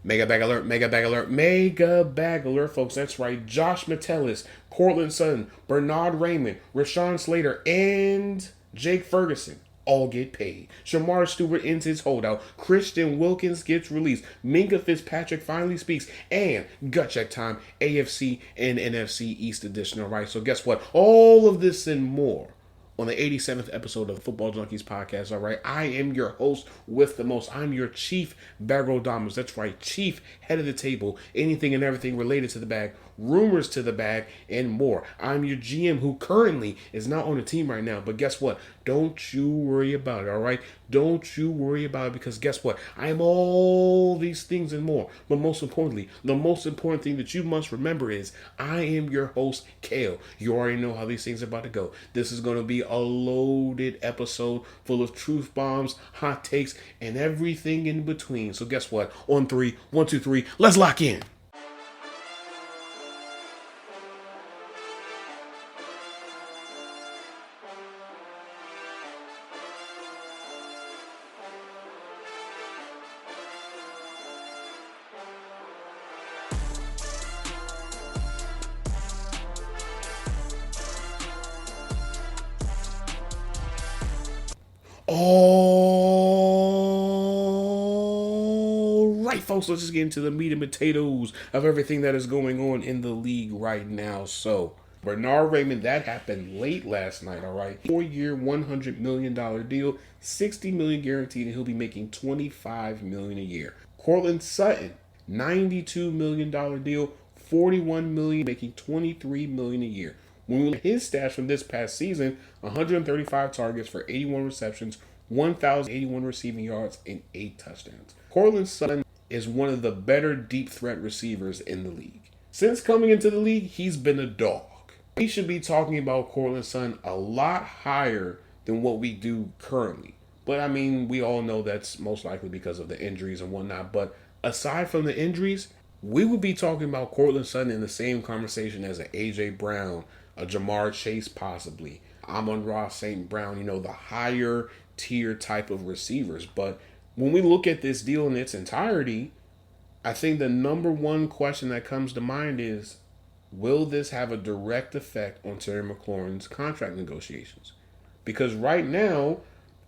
Mega bag alert, mega bag alert, mega bag alert, folks. That's right. Josh Metellus, Courtland Sutton, Bernhard Raimann, Rashawn Slater, and Jake Ferguson all get paid. Shemar Stewart ends his holdout. Christian Wilkins gets released. Minkah Fitzpatrick finally speaks. And gut check time, AFC and NFC East edition. All right, so guess what? All of this and more on the 87th episode of the Football Junkies podcast. All right, I am your host with the most. I'm your chief bagrodamus. That's right, chief head of the table. Anything and everything related to the bag, rumors to the bag, and more. I'm your GM who currently is not on the team right now. But guess what? Don't you worry about it. All right, don't you worry about it, because guess what? I am all these things and more. But most importantly, the most important thing that you must remember is I am your host, Kale. You already know how these things are about to go. This is going to be a loaded episode full of truth bombs, hot takes, and everything in between. So guess what? On three, 1, 2, 3, let's lock in. All right, folks, let's just get into the meat and potatoes of everything that is going on in the league right now. So, Bernhard Raimann, that happened late last night, all right? 4-year, $100 million deal, $60 million guaranteed, and he'll be making $25 million a year. Courtland Sutton, $92 million deal, $41 million, making $23 million a year. When we look at his stats from this past season, 135 targets for 81 receptions, 1,081 receiving yards, and 8 touchdowns. Courtland Sutton is one of the better deep threat receivers in the league. Since coming into the league, he's been a dog. We should be talking about Courtland Sutton a lot higher than what we do currently. But I mean, we all know that's most likely because of the injuries and whatnot. But aside from the injuries, we would be talking about Courtland Sutton in the same conversation as an A.J. Brown, a Jamar Chase possibly, Amon-Ra St. Brown, the higher tier type of receivers. But when we look at this deal in its entirety, I think the number one question that comes to mind is, will this have a direct effect on Terry McLaurin's contract negotiations? Because right now,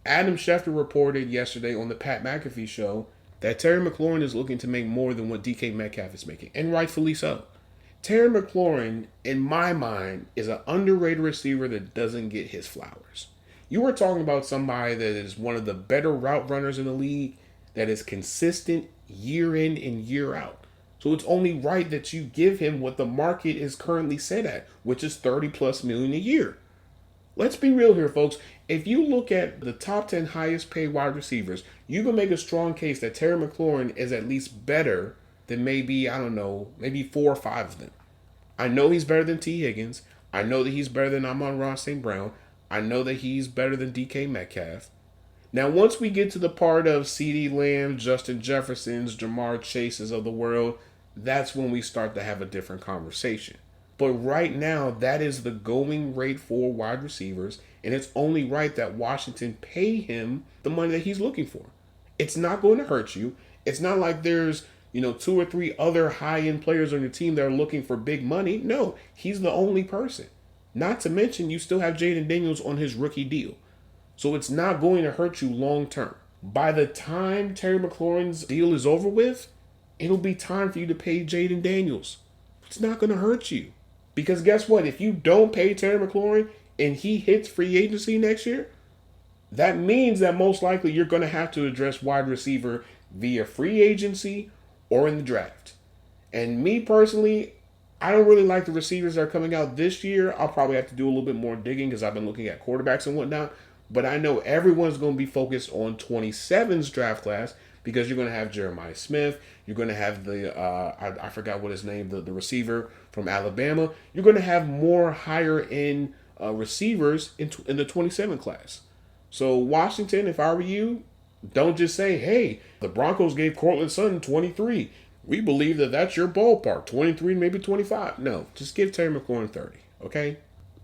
Adam Schefter reported yesterday on the Pat McAfee show that Terry McLaurin is looking to make more than what DK Metcalf is making, and rightfully so. Terry McLaurin, in my mind, is an underrated receiver that doesn't get his flowers. You are talking about somebody that is one of the better route runners in the league, that is consistent year in and year out. So it's only right that you give him what the market is currently set at, which is $30+ million a year. Let's be real here, folks. If you look at the top 10 highest paid wide receivers, you can make a strong case that Terry McLaurin is at least better than maybe 4 or 5 of them. I know he's better than T. Higgins. I know that he's better than Amon-Ra St. Brown. I know that he's better than DK Metcalf. Now, once we get to the part of CeeDee Lamb, Justin Jefferson's, Jamar Chase's of the world, that's when we start to have a different conversation. But right now, that is the going rate for wide receivers, and it's only right that Washington pay him the money that he's looking for. It's not going to hurt you. It's not like there's 2 or 3 other high-end players on your team that are looking for big money. No, he's the only person. Not to mention, you still have Jaden Daniels on his rookie deal. So it's not going to hurt you long term. By the time Terry McLaurin's deal is over with, it'll be time for you to pay Jaden Daniels. It's not going to hurt you. Because guess what? If you don't pay Terry McLaurin and he hits free agency next year, that means that most likely you're going to have to address wide receiver via free agency or in the draft. And me personally, I don't really like the receivers that are coming out this year. I'll probably have to do a little bit more digging because I've been looking at quarterbacks and whatnot. But I know everyone's going to be focused on 27's draft class because you're going to have Jeremiah Smith. You're going to have I forgot what his name, the receiver from Alabama. You're going to have more higher end receivers in the 27 class. So Washington, if I were you, don't just say, hey, the Broncos gave Courtland Sutton 23. We believe that that's your ballpark, 23, maybe 25. No, just give Terry McLaurin 30, okay?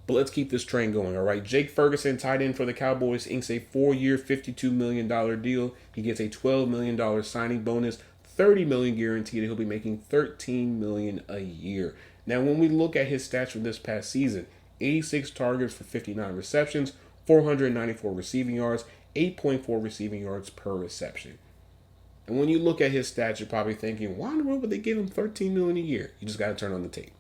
But let's keep this train going, all right? Jake Ferguson, tight end for the Cowboys, inks a 4-year, $52 million deal. He gets a $12 million signing bonus, $30 million guaranteed, and he'll be making $13 million a year. Now, when we look at his stats from this past season, 86 targets for 59 receptions, 494 receiving yards, 8.4 receiving yards per reception. And when you look at his stats, you're probably thinking, why in the world would they give him $13 million a year? You just got to turn on the tape.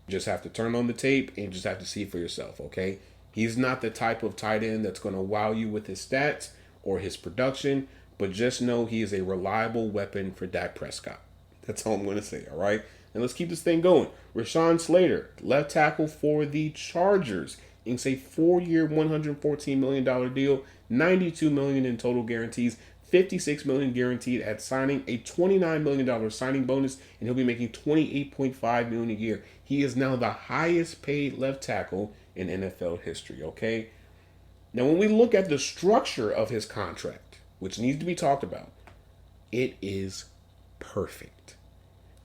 You just have to turn on the tape and you just have to see for yourself, okay? He's not the type of tight end that's going to wow you with his stats or his production, but just know he is a reliable weapon for Dak Prescott. That's all I'm going to say, all right? And let's keep this thing going. Rashawn Slater, left tackle for the Chargers. It's a 4-year, $114 million deal, $92 million in total guarantees, $56 million guaranteed at signing, a $29 million signing bonus, and he'll be making $28.5 million a year. He is now the highest paid left tackle in NFL history, okay? Now, when we look at the structure of his contract, which needs to be talked about, it is perfect.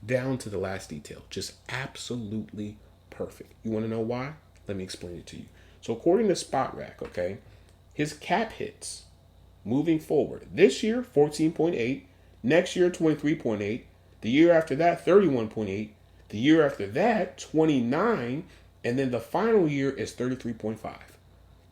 Down to the last detail. Just absolutely perfect. You want to know why? Let me explain it to you. So according to Spot Rack, okay, his cap hits moving forward. This year, 14.8. Next year, 23.8. The year after that, 31.8. The year after that, 29. And then the final year is 33.5.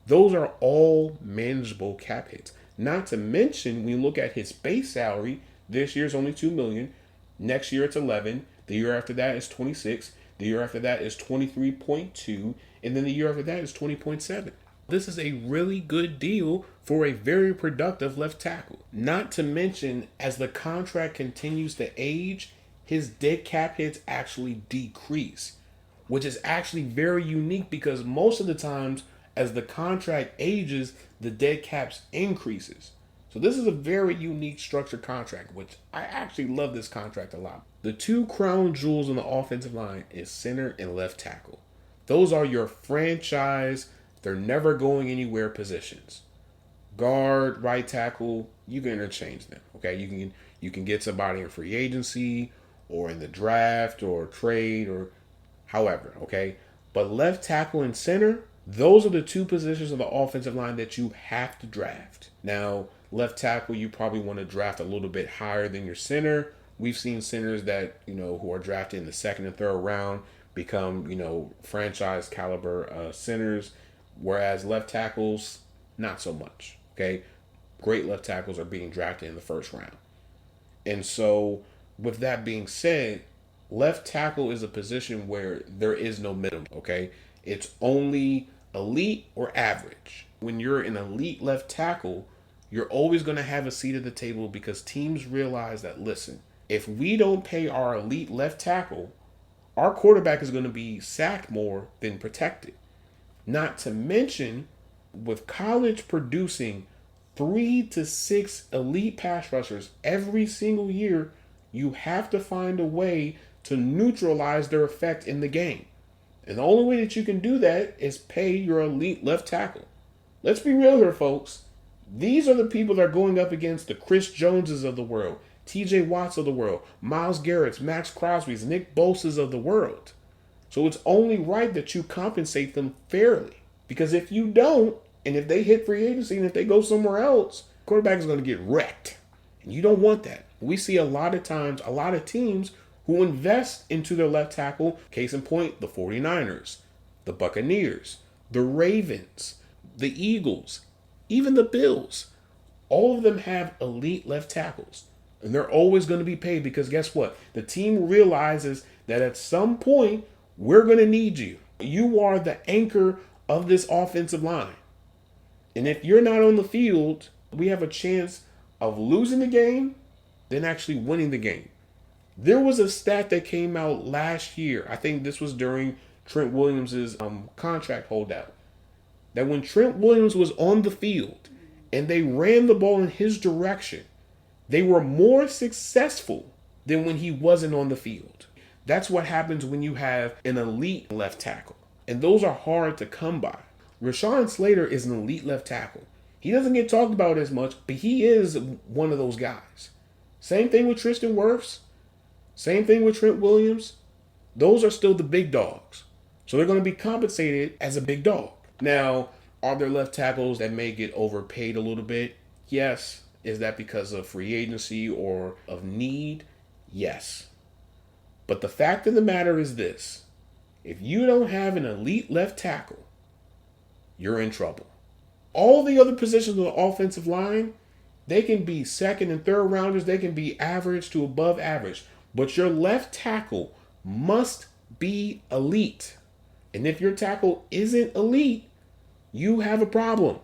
Those are all manageable cap hits. Not to mention, when you look at his base salary, this year is only $2 million. Next year it's 11. The year after that is 26. The year after that is 23.2. And then the year after that is 20.7. This is a really good deal for a very productive left tackle. Not to mention, as the contract continues to age, his dead cap hits actually decrease, which is actually very unique because most of the times as the contract ages, the dead caps increases. So this is a very unique structured contract, which I actually love this contract a lot. The two crown jewels on the offensive line is center and left tackle. Those are your franchise, they're never going anywhere positions. Guard, right tackle, you can interchange them. Okay, you can get somebody in free agency or in the draft or trade or however, okay? But left tackle and center, those are the two positions of the offensive line that you have to draft. Now, left tackle, you probably want to draft a little bit higher than your center. We've seen centers that, who are drafted in the second and third round become, franchise caliber centers, whereas left tackles, not so much, okay? Great left tackles are being drafted in the first round. And so, with that being said, left tackle is a position where there is no minimum, okay? It's only elite or average. When you're an elite left tackle, you're always going to have a seat at the table because teams realize that, listen, if we don't pay our elite left tackle, our quarterback is going to be sacked more than protected. Not to mention, with college producing 3 to 6 elite pass rushers every single year, you have to find a way to neutralize their effect in the game. And the only way that you can do that is pay your elite left tackle. Let's be real here, folks. These are the people that are going up against the Chris Joneses of the world, TJ Watts of the world, Myles Garrett's, Max Crosby's, Nick Bosa's of the world. So it's only right that you compensate them fairly. Because if you don't, and if they hit free agency and if they go somewhere else, quarterback is going to get wrecked. And you don't want that. We see a lot of times, a lot of teams who invest into their left tackle. Case in point, the 49ers, the Buccaneers, the Ravens, the Eagles, even the Bills. All of them have elite left tackles. And they're always going to be paid because guess what? The team realizes that at some point, we're going to need you. You are the anchor of this offensive line. And if you're not on the field, we have a chance of losing the game than actually winning the game. There was a stat that came out last year. I think this was during Trent Williams' contract holdout. That when Trent Williams was on the field and they ran the ball in his direction, they were more successful than when he wasn't on the field. That's what happens when you have an elite left tackle. And those are hard to come by. Rashawn Slater is an elite left tackle. He doesn't get talked about as much, but he is one of those guys. Same thing with Tristan Wirfs. Same thing with Trent Williams. Those are still the big dogs. So they're going to be compensated as a big dog. Now, are there left tackles that may get overpaid a little bit? Yes. Is that because of free agency or of need? Yes. But the fact of the matter is this. If you don't have an elite left tackle, you're in trouble. All the other positions on the offensive line, they can be second and third rounders. They can be average to above average. But your left tackle must be elite. And if your tackle isn't elite, you have a problem.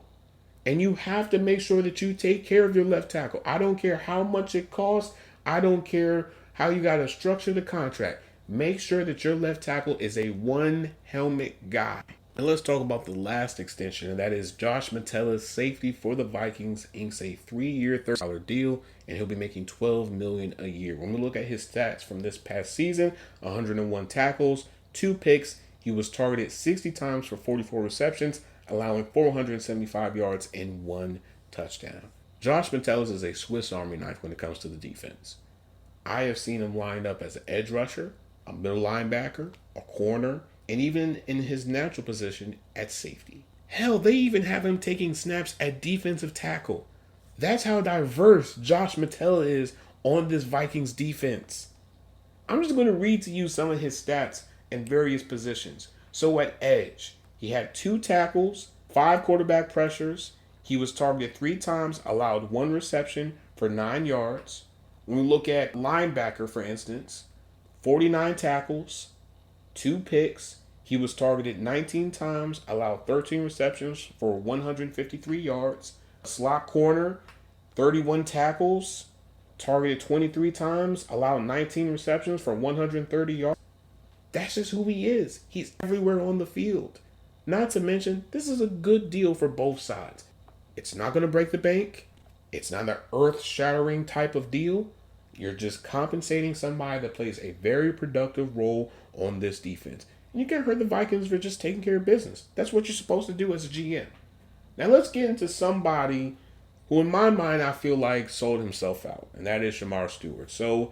And you have to make sure that you take care of your left tackle. I don't care how much it costs. I don't care how you got to structure the contract. Make sure that your left tackle is a one helmet guy. And let's talk about the last extension, and that is Josh Metellus, safety for the Vikings, inks a 3-year, $30 deal, and he'll be making $12 million a year. When we look at his stats from this past season, 101 tackles, 2 picks. He was targeted 60 times for 44 receptions, allowing 475 yards and 1 touchdown. Josh Metellus is a Swiss Army knife when it comes to the defense. I have seen him lined up as an edge rusher, a middle linebacker, a corner, and even in his natural position at safety. Hell, they even have him taking snaps at defensive tackle. That's how diverse Josh Metellus is on this Vikings defense. I'm just going to read to you some of his stats in various positions. So at edge, he had 2 tackles, 5 quarterback pressures. He was targeted 3 times, allowed 1 reception for 9 yards. When we look at linebacker, for instance, 49 tackles, 2 picks. He was targeted 19 times, allowed 13 receptions for 153 yards. Slot corner, 31 tackles, targeted 23 times, allowed 19 receptions for 130 yards. That's just who he is. He's everywhere on the field. Not to mention, this is a good deal for both sides. It's not going to break the bank. It's not an earth-shattering type of deal. You're just compensating somebody that plays a very productive role on this defense. And you can't hurt the Vikings for just taking care of business. That's what you're supposed to do as a GM. Now let's get into somebody who in my mind I feel like sold himself out, and that is Shemar Stewart. So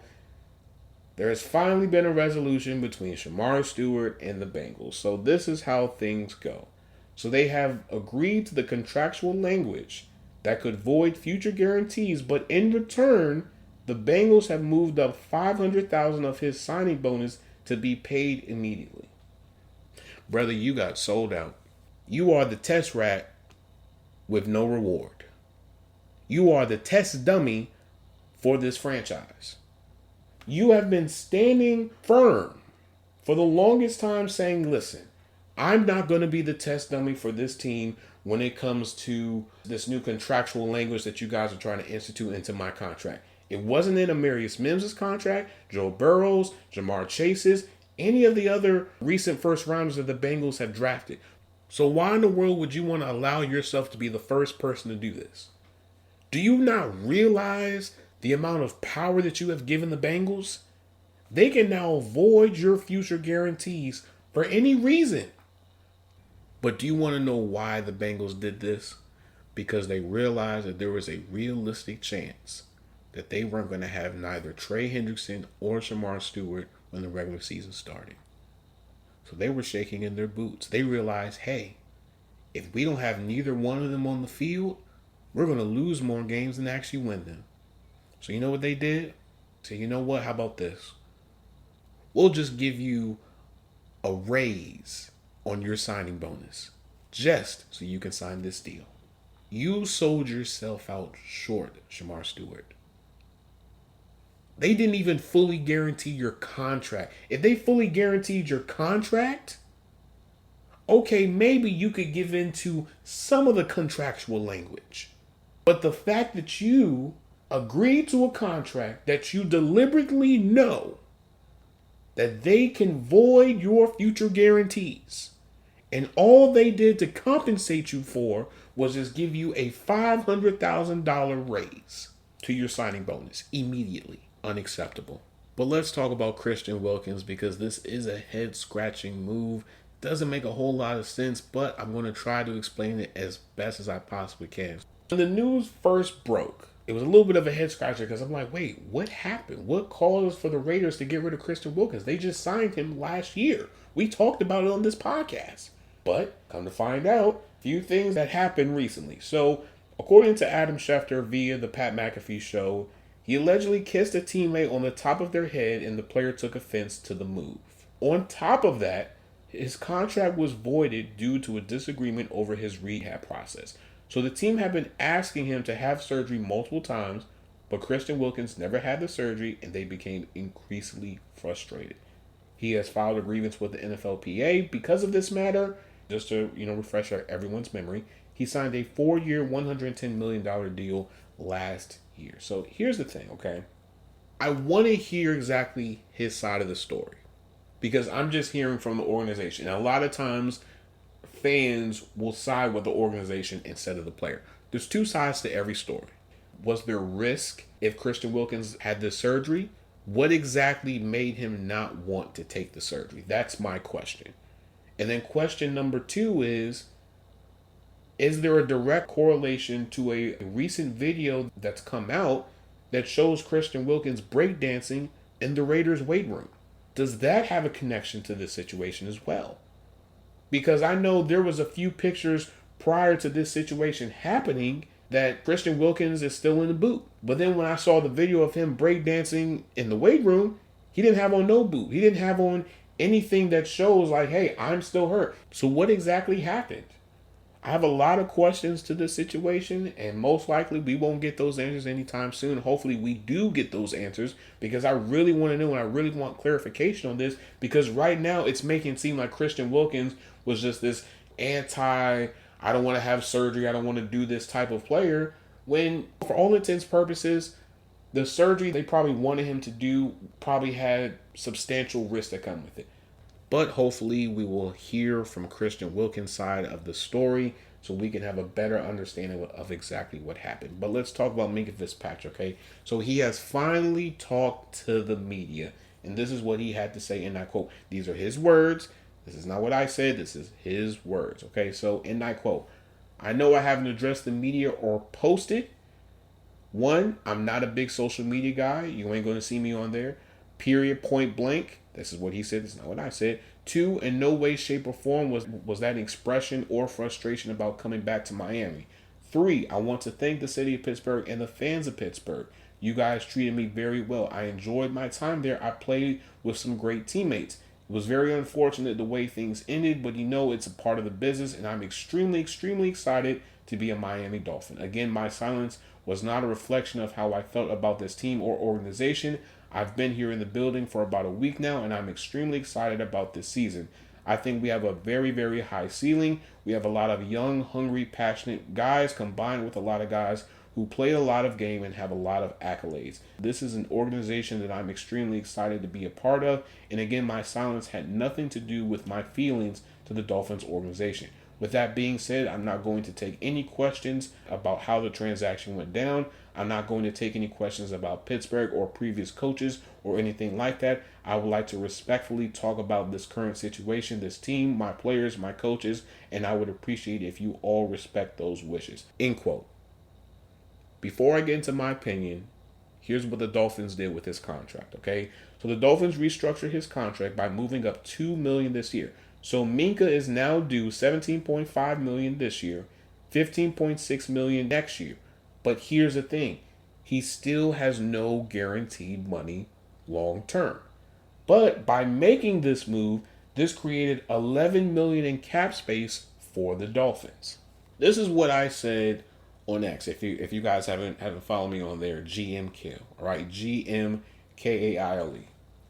there has finally been a resolution between Shemar Stewart and the Bengals. So this is how things go. So they have agreed to the contractual language that could void future guarantees, but in return, the Bengals have moved up $500,000 of his signing bonus to be paid immediately. Brother, you got sold out. You are the test rat with no reward. You are the test dummy for this franchise. You have been standing firm for the longest time saying, listen, I'm not going to be the test dummy for this team when it comes to this new contractual language that you guys are trying to institute into my contract. It wasn't in Amarius Mims' contract, Joe Burrow's, Jamar Chase's, any of the other recent first rounders that the Bengals have drafted. So why in the world would you want to allow yourself to be the first person to do this? Do you not realize the amount of power that you have given the Bengals? They can now void your future guarantees for any reason. But do you want to know why the Bengals did this? Because they realized that there was a realistic chance that they weren't going to have neither Trey Hendrickson or Shemar Stewart when the regular season started. So they were shaking in their boots. They realized, hey, if we don't have neither one of them on the field, we're going to lose more games than actually win them. So you know what they did? So you know what? How about this? We'll just give you a raise on your signing bonus just so you can sign this deal. You sold yourself out short, Shemar Stewart. They didn't even fully guarantee your contract. If they fully guaranteed your contract, okay, maybe you could give in to some of the contractual language. But the fact that you agreed to a contract that you deliberately know that they can void your future guarantees, and all they did to compensate you for was just give you a $500,000 raise to your signing bonus immediately. Unacceptable. But let's talk about Christian Wilkins, because this is a head-scratching move. Doesn't make a whole lot of sense, but I'm going to try to explain it as best as I possibly can. When the news first broke, it was a little bit of a head-scratcher because I'm like, wait, what happened? What caused for the Raiders to get rid of Christian Wilkins? They just signed him last year. We talked about it on this podcast. But come to find out, a few things that happened recently. So According to Adam Schefter via the Pat McAfee show, he allegedly kissed a teammate on the top of their head and the player took offense to the move. On top of that, his contract was voided due to a disagreement over his rehab process. So the team had been asking him to have surgery multiple times, but Christian Wilkins never had the surgery and they became increasingly frustrated. He has filed a grievance with the NFLPA because of this matter. Just to, refresh everyone's memory, he signed a 4-year, $110 million deal last year. So here's the thing, okay? I want to hear exactly his side of the story because I'm just hearing from the organization. And a lot of times, fans will side with the organization instead of the player. There's two sides to every story. Was there risk if Christian Wilkins had this surgery? What exactly made him not want to take the surgery? That's my question. And then question number 2 is there a direct correlation to a recent video that's come out that shows Christian Wilkins breakdancing in the Raiders' weight room? Does that have a connection to this situation as well? Because I know there was a few pictures prior to this situation happening that Christian Wilkins is still in the boot. But then when I saw the video of him breakdancing in the weight room, he didn't have on no boot. He didn't have on anything that shows like, hey, I'm still hurt. So what exactly happened? I have a lot of questions to this situation, and most likely we won't get those answers anytime soon. Hopefully we do get those answers because I really want to know and I really want clarification on this because right now it's making it seem like Christian Wilkins was just this I don't want to have surgery, I don't want to do this type of player, when for all intents and purposes, the surgery they probably wanted him to do probably had substantial risks that come with it. But hopefully we will hear from Christian Wilkins' side of the story so we can have a better understanding of exactly what happened. But let's talk about Minkah Fitzpatrick, okay? So he has finally talked to the media, and this is what he had to say, and I quote, these are his words. This is not what I said. This is his words, okay? So, and I quote, I know I haven't addressed the media or posted. 1, I'm not a big social media guy. You ain't going to see me on there. Period, point blank. This is what he said. This is not what I said. 2, in no way, shape, or form was that an expression or frustration about coming back to Miami. 3, I want to thank the city of Pittsburgh and the fans of Pittsburgh. You guys treated me very well. I enjoyed my time there. I played with some great teammates. It was very unfortunate the way things ended, but it's a part of the business, and I'm extremely, extremely excited to be a Miami Dolphin. Again, my silence was not a reflection of how I felt about this team or organization. I've been here in the building for about a week now, and I'm extremely excited about this season. I think we have a very, very high ceiling. We have a lot of young, hungry, passionate guys combined with a lot of guys who play a lot of game and have a lot of accolades. This is an organization that I'm extremely excited to be a part of. And again, my silence had nothing to do with my feelings to the Dolphins organization. With that being said, I'm not going to take any questions about how the transaction went down. I'm not going to take any questions about Pittsburgh or previous coaches or anything like that. I would like to respectfully talk about this current situation, this team, my players, my coaches, and I would appreciate if you all respect those wishes. End quote. Before I get into my opinion, here's what the Dolphins did with his contract, okay? So the Dolphins restructured his contract by moving up $2 million this year. So Minkah is now due $17.5 million this year, $15.6 million next year. But here's the thing. He still has no guaranteed money long term. But by making this move, this created $11 million in cap space for the Dolphins. This is what I said on X. If you guys haven't followed me on there, GMKaile, all right, GMKaile.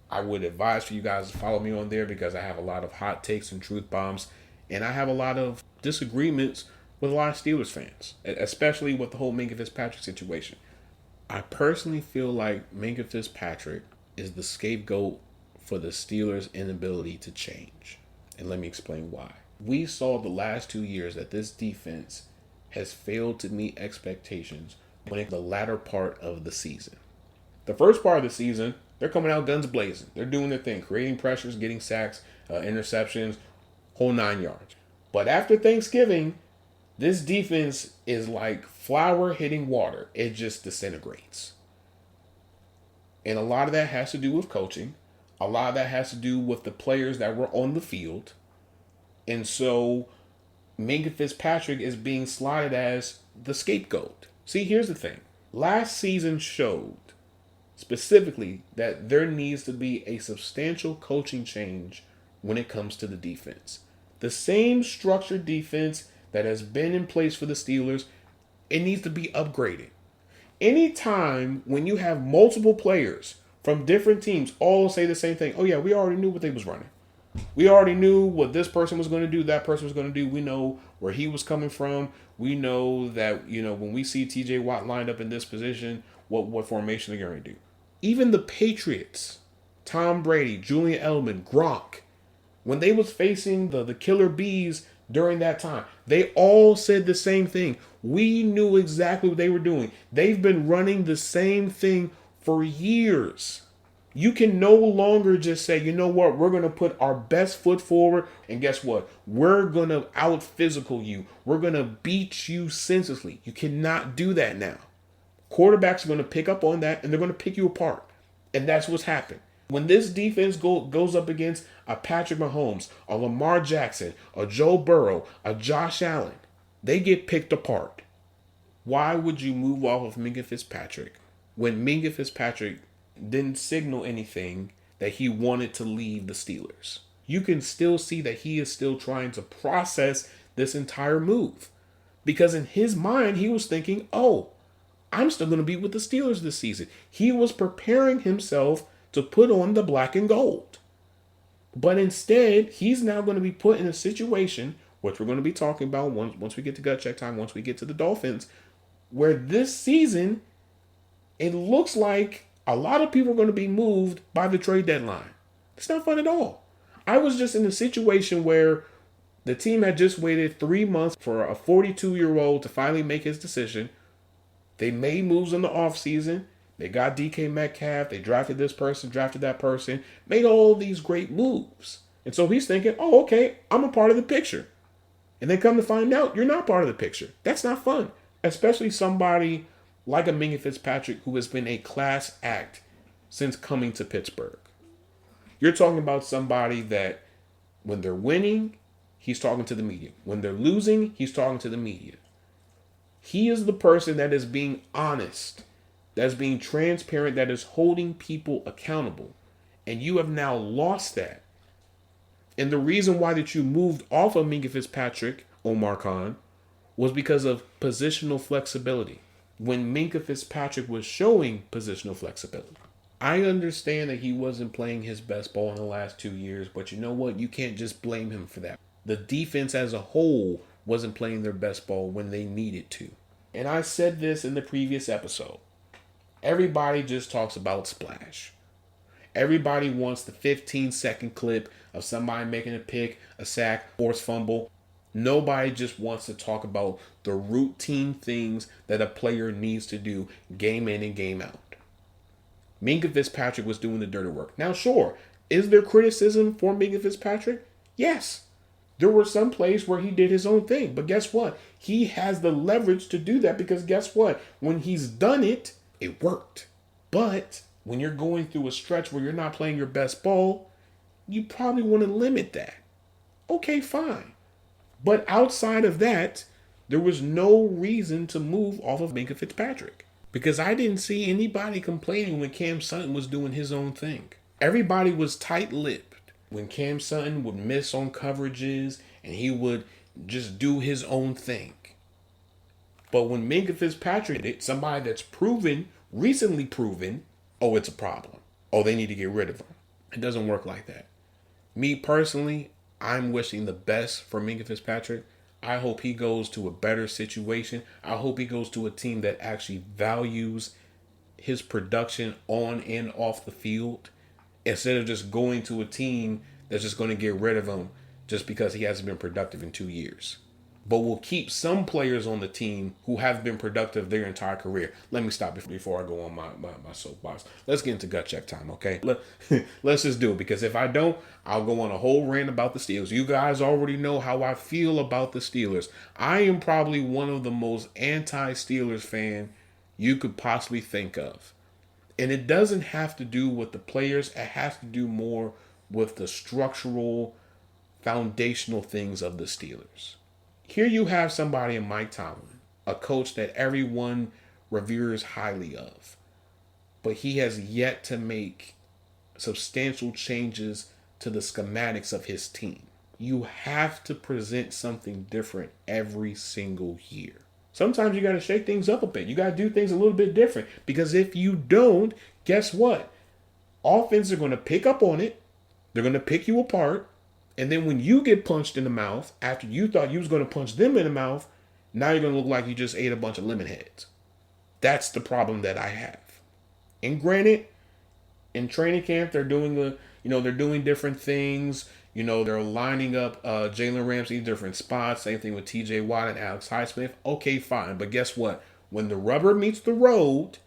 I would advise for you guys to follow me on there because I have a lot of hot takes and truth bombs, and I have a lot of disagreements with a lot of Steelers fans, especially with the whole Minkah Fitzpatrick situation. I personally feel like Minkah Fitzpatrick is the scapegoat for the Steelers' inability to change, and let me explain why. We saw the last 2 years that this defense has failed to meet expectations when it's the latter part of the season. The first part of the season, they're coming out guns blazing. They're doing their thing, creating pressures, getting sacks, interceptions, whole 9 yards. But after Thanksgiving, this defense is like flour hitting water. It just disintegrates. And a lot of that has to do with coaching. A lot of that has to do with the players that were on the field. And so Minkah Fitzpatrick is being slotted as the scapegoat. See, here's the thing. Last season showed specifically that there needs to be a substantial coaching change when it comes to the defense. The same structured defense that has been in place for the Steelers, it needs to be upgraded. Anytime when you have multiple players from different teams all say the same thing, oh yeah, we already knew what they was running. We already knew what this person was going to do, that person was going to do. We know where he was coming from. We know that, when we see TJ Watt lined up in this position, what formation they're going to do. Even the Patriots, Tom Brady, Julian Edelman, Gronk, when they was facing the killer bees during that time, they all said the same thing. We knew exactly what they were doing. They've been running the same thing for years. You can no longer just say, you know what, we're going to put our best foot forward, and guess what? We're going to out-physical you. We're going to beat you senselessly. You cannot do that now. Quarterbacks are going to pick up on that, and they're going to pick you apart. And that's what's happened. When this defense goes up against a Patrick Mahomes, a Lamar Jackson, a Joe Burrow, a Josh Allen, they get picked apart. Why would you move off of Minkah Fitzpatrick when Minkah Fitzpatrick didn't signal anything that he wanted to leave the Steelers? You can still see that he is still trying to process this entire move. Because in his mind, he was thinking, oh, I'm still going to be with the Steelers this season. He was preparing himself to put on the black and gold. But instead, he's now going to be put in a situation, which we're going to be talking about once we get to gut check time, once we get to the Dolphins, where this season, it looks like a lot of people are going to be moved by the trade deadline. It's not fun at all. I was just in a situation where the team had just waited 3 months for a 42-year-old to finally make his decision. They made moves in the offseason. They got DK Metcalf. They drafted this person, drafted that person, made all these great moves. And so he's thinking, oh, okay, I'm a part of the picture. And then come to find out, you're not part of the picture. That's not fun. Especially somebody like a Minkah Fitzpatrick who has been a class act since coming to Pittsburgh. You're talking about somebody that when they're winning, he's talking to the media. When they're losing, he's talking to the media. He is the person that is being honest, that's being transparent, that is holding people accountable. And you have now lost that. And the reason why that you moved off of Minkah Fitzpatrick, Omar Khan, was because of positional flexibility. When Minkah Fitzpatrick was showing positional flexibility. I understand that he wasn't playing his best ball in the last 2 years, but you know what? You can't just blame him for that. The defense as a whole wasn't playing their best ball when they needed to. And I said this in the previous episode. Everybody just talks about splash. Everybody wants the 15-second clip of somebody making a pick, a sack, forced fumble. Nobody just wants to talk about the routine things that a player needs to do game in and game out. Minkah Fitzpatrick was doing the dirty work. Now, sure, is there criticism for Minkah Fitzpatrick? Yes. There were some plays where he did his own thing. But guess what? He has the leverage to do that because guess what? When he's done it, it worked. But when you're going through a stretch where you're not playing your best ball, you probably want to limit that. Okay, fine. But outside of that, there was no reason to move off of Minkah Fitzpatrick. Because I didn't see anybody complaining when Cam Sutton was doing his own thing. Everybody was tight-lipped. When Cam Sutton would miss on coverages and he would just do his own thing. But when Minkah Fitzpatrick did, somebody that's proven, recently proven, oh, it's a problem. Oh, they need to get rid of him. It doesn't work like that. Me personally, I'm wishing the best for Minkah Fitzpatrick. I hope he goes to a better situation. I hope he goes to a team that actually values his production on and off the field, instead of just going to a team that's just going to get rid of him just because he hasn't been productive in 2 years. But we'll keep some players on the team who have been productive their entire career. Let me stop before I go on my soapbox. Let's get into gut check time, okay? Let's just do it, because if I don't, I'll go on a whole rant about the Steelers. You guys already know how I feel about the Steelers. I am probably one of the most anti-Steelers fan you could possibly think of. And it doesn't have to do with the players. It has to do more with the structural, foundational things of the Steelers. Here you have somebody in Mike Tomlin a coach that everyone reveres highly of. But he has yet to make substantial changes to the schematics of his team. You have to present something different every single year. Sometimes you got to shake things up a bit. You got to do things a little bit different. Because if you don't, guess what? Offense are going to pick up on it. They're going to pick you apart. And then when you get punched in the mouth, after you thought you was going to punch them in the mouth, now you're going to look like you just ate a bunch of lemon heads. That's the problem that I have. And granted, in training camp, they're doing they're doing different things. They're lining up Jalen Ramsey in different spots. Same thing with T.J. Watt and Alex Highsmith. Okay, fine. But guess what? When the rubber meets the road,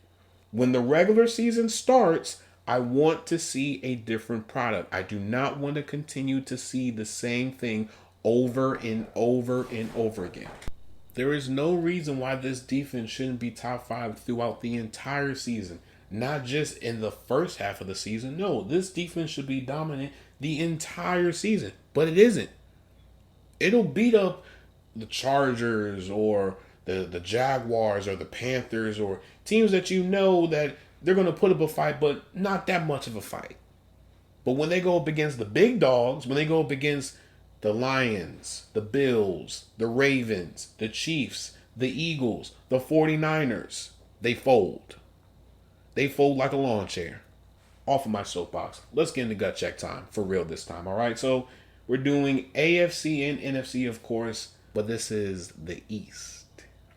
when the regular season starts, I want to see a different product. I do not want to continue to see the same thing over and over and over again. There is no reason why this defense shouldn't be top 5 throughout the entire season. Not just in the first half of the season. No, this defense should be dominant the entire season. But it isn't. It'll beat up the Chargers or the Jaguars or the Panthers or teams that that they're going to put up a fight, but not that much of a fight. But when they go up against the big dogs, when they go up against the Lions, the Bills, the Ravens, the Chiefs, the Eagles, the 49ers, they fold. They fold like a lawn chair. Off of my soapbox. Let's get into gut check time. For real this time, all right? So we're doing AFC and NFC, of course, but this is the East.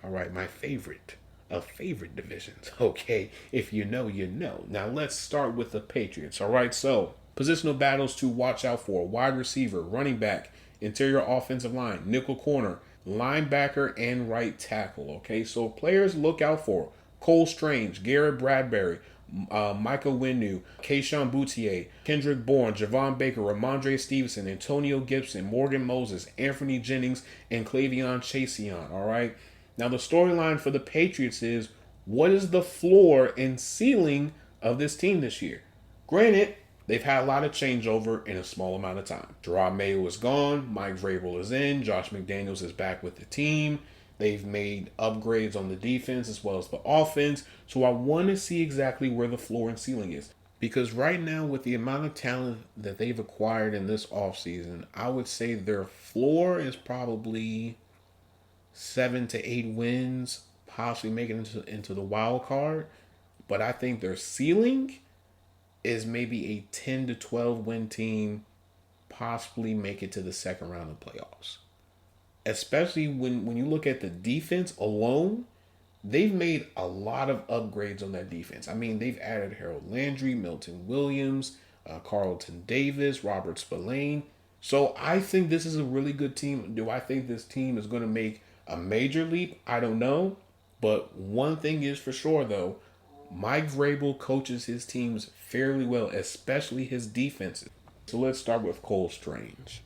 All right, my favorite of favorite divisions. Okay, if you know, you know. Now let's start with the Patriots. All right, so positional battles to watch out for: wide receiver, running back, interior offensive line, nickel corner, linebacker, and right tackle. Okay, so players look out for: Cole Strange, Garrett Bradbury, Micah Winnu, Kayshon Boutte, Kendrick Bourne, Javon Baker, Ramondre Stevenson, Antonio Gibson, Morgan Moses, Anthony Jennings, and Clavion Chaseon. All right. Now, the storyline for the Patriots is, what is the floor and ceiling of this team this year? Granted, they've had a lot of changeover in a small amount of time. Gerard Mayo is gone. Mike Vrabel is in. Josh McDaniels is back with the team. They've made upgrades on the defense as well as the offense. So I want to see exactly where the floor and ceiling is. Because right now, with the amount of talent that they've acquired in this offseason, I would say their floor is probably 7 to 8 wins, possibly making it into the wild card. But I think their ceiling is maybe a 10 to 12 win team, possibly make it to the second round of playoffs. Especially when you look at the defense alone, they've made a lot of upgrades on that defense. I mean, they've added Harold Landry, Milton Williams, Carlton Davis, Robert Spillane. So I think this is a really good team. Do I think this team is going to make a major leap? I don't know. But one thing is for sure, though, Mike Vrabel coaches his teams fairly well, especially his defenses. So let's start with Cole Strange.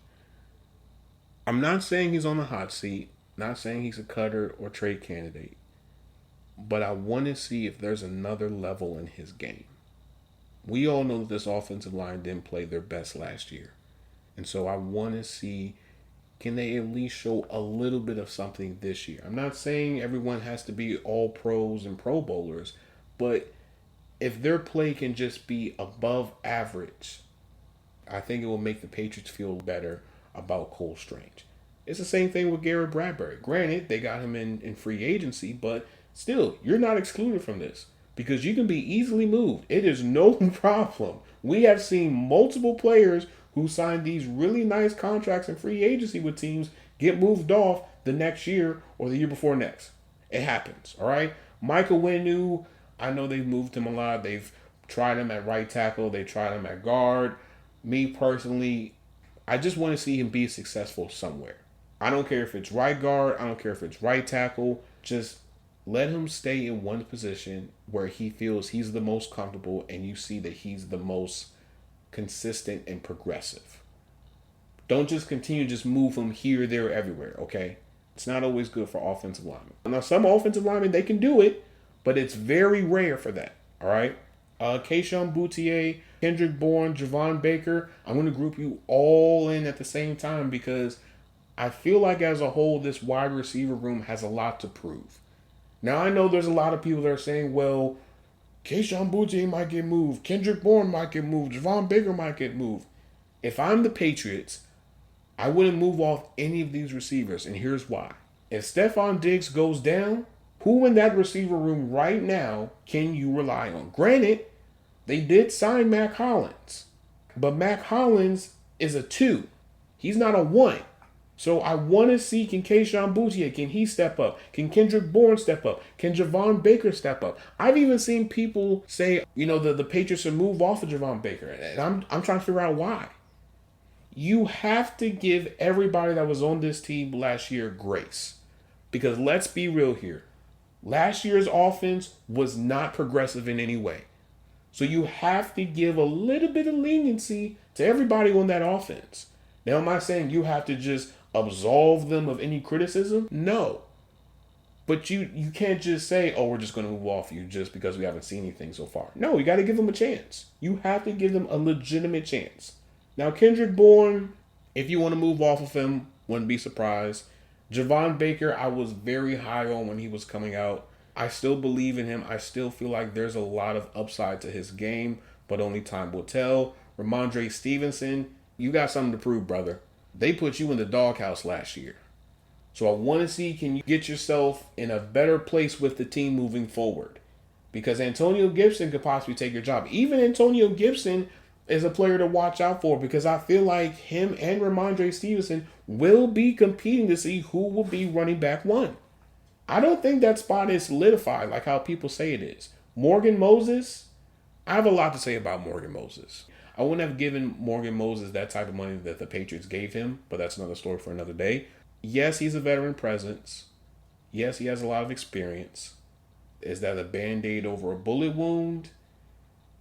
I'm not saying he's on the hot seat, not saying he's a cutter or trade candidate, but I want to see if there's another level in his game. We all know that this offensive line didn't play their best last year. And so I want to see, can they at least show a little bit of something this year? I'm not saying everyone has to be all pros and pro bowlers, but if their play can just be above average, I think it will make the Patriots feel better about Cole Strange. It's the same thing with Garrett Bradbury. Granted, they got him in free agency, but still, you're not excluded from this because you can be easily moved. It is no problem. We have seen multiple players who signed these really nice contracts in free agency with teams get moved off the next year or the year before next. It happens, all right? Michael Winnu, I know they've moved him a lot. They've tried him at right tackle. They tried him at guard. Me personally, I just want to see him be successful somewhere. I don't care if it's right guard. I don't care if it's right tackle. Just let him stay in one position where he feels he's the most comfortable and you see that he's the most consistent and progressive. Don't just continue to just move him here, there, everywhere, okay? It's not always good for offensive linemen. Now, some offensive linemen, they can do it, but it's very rare for that, all right? Kayshon Boutte, Kendrick Bourne, Javon Baker, I'm going to group you all in at the same time because I feel like as a whole, this wide receiver room has a lot to prove. Now, I know there's a lot of people that are saying, well, Keyshawn Boutte might get moved. Kendrick Bourne might get moved. Javon Baker might get moved. If I'm the Patriots, I wouldn't move off any of these receivers, and here's why. If Stephon Diggs goes down, who in that receiver room right now can you rely on? Granted, they did sign Mac Hollins, but Mac Hollins is a 2. He's not a 1. So I want to see, can Keyshawn Boutte, can he step up? Can Kendrick Bourne step up? Can Javon Baker step up? I've even seen people say, the Patriots should move off of Javon Baker, and I'm trying to figure out why. You have to give everybody that was on this team last year grace. Because let's be real here. Last year's offense was not progressive in any way. So you have to give a little bit of leniency to everybody on that offense. Now, am I saying you have to just absolve them of any criticism? No. But you can't just say, oh, we're just going to move off you just because we haven't seen anything so far. No, you got to give them a chance. You have to give them a legitimate chance. Now, Kendrick Bourne, if you want to move off of him, wouldn't be surprised. Javon Baker, I was very high on when he was coming out. I still believe in him. I still feel like there's a lot of upside to his game, but only time will tell. Ramondre Stevenson, you got something to prove, brother. They put you in the doghouse last year. So I want to see, can you get yourself in a better place with the team moving forward? Because Antonio Gibson could possibly take your job. Even Antonio Gibson is a player to watch out for, because I feel like him and Ramondre Stevenson will be competing to see who will be running back 1. I don't think that spot is solidified like how people say it is. Morgan Moses, I have a lot to say about Morgan Moses. I wouldn't have given Morgan Moses that type of money that the Patriots gave him, but that's another story for another day. Yes, he's a veteran presence. Yes, he has a lot of experience. Is that a Band-Aid over a bullet wound?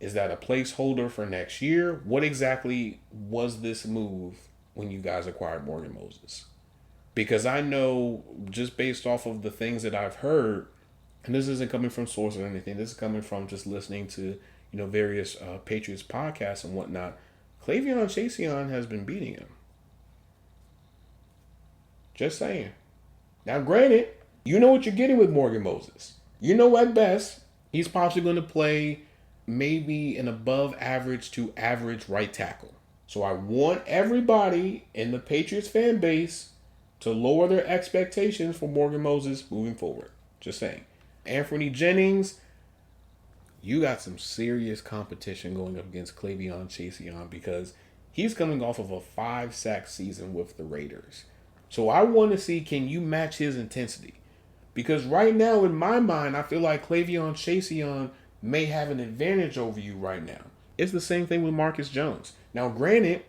Is that a placeholder for next year? What exactly was this move when you guys acquired Morgan Moses? Because I know, just based off of the things that I've heard, and this isn't coming from sources or anything, this is coming from just listening to, various Patriots podcasts and whatnot, K'Lavon Chaisson has been beating him. Just saying. Now, granted, you know what you're getting with Morgan Moses. You know, at best, he's possibly going to play maybe an above average to average right tackle. So I want everybody in the Patriots fan base to lower their expectations for Morgan Moses moving forward. Just saying. Anthony Jennings, you got some serious competition going up against K'Lavon Chaisson, because he's coming off of a 5-sack season with the Raiders. So I want to see, can you match his intensity? Because right now, in my mind, I feel like K'Lavon Chaisson may have an advantage over you right now. It's the same thing with Marcus Jones. Now, granted,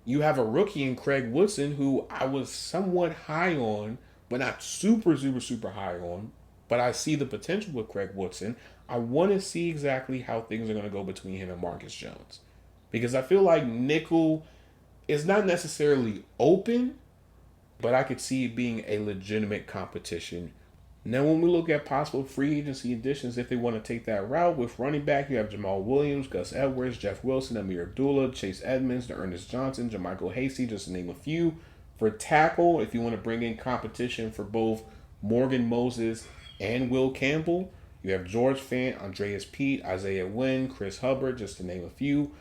you have a rookie in Craig Woodson, who I was somewhat high on, but not super high on. But I see the potential with Craig Woodson. I want to see exactly how things are going to go between him and Marcus Jones. Because I feel like nickel is not necessarily open, but I could see it being a legitimate competition. Now, when we look at possible free agency additions, if they want to take that route, with running back, you have Jamal Williams, Gus Edwards, Jeff Wilson, Amir Abdullah, Chase Edmonds, Ernest Johnson, Jermichael Hasty, just to name a few. For tackle, if you want to bring in competition for both Morgan Moses and Will Campbell, you have George Fant, Andreas Pete, Isaiah Wynn, Chris Hubbard, just to name a few.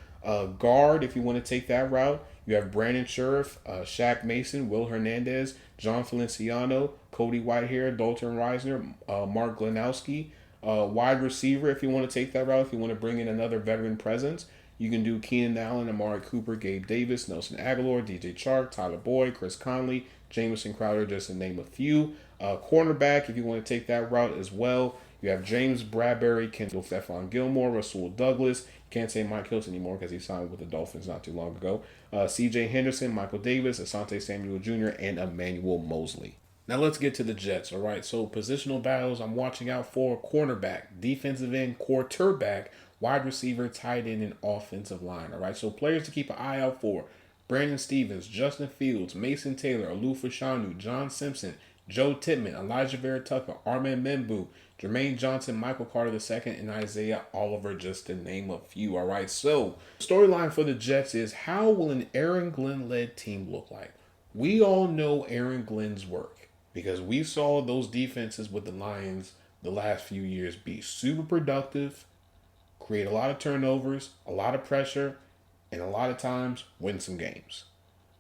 Guard, if you want to take that route, you have Brandon Sheriff, Shaq Mason, Will Hernandez, John Feliciano, Cody Whitehair, Dalton Reisner, Mark Glanowski. Wide receiver, if you want to take that route, if you want to bring in another veteran presence, you can do Keenan Allen, Amari Cooper, Gabe Davis, Nelson Aguilar, DJ Chark, Tyler Boyd, Chris Conley, Jamison Crowder, just to name a few. Cornerback, if you want to take that route as well, you have James Bradbury, Kendall Stephon Gilmore, Rasul Douglas. Can't say Mike Hilton anymore because he signed with the Dolphins not too long ago. C.J. Henderson, Michael Davis, Asante Samuel Jr., and Emmanuel Mosley. Now let's get to the Jets, all right? So positional battles I'm watching out for: cornerback, defensive end, quarterback, wide receiver, tight end, and offensive line, all right? So players to keep an eye out for: Brandon Stevens, Justin Fields, Mason Taylor, Alou Fashanu, John Simpson, Joe Tippmann, Elijah Vera Tucker, Armand Membu, Jermaine Johnson, Michael Carter II, and Isaiah Oliver, just to name a few. All right, so storyline for the Jets is, how will an Aaron Glenn-led team look like? We all know Aaron Glenn's work because we saw those defenses with the Lions the last few years be super productive, create a lot of turnovers, a lot of pressure, and a lot of times win some games.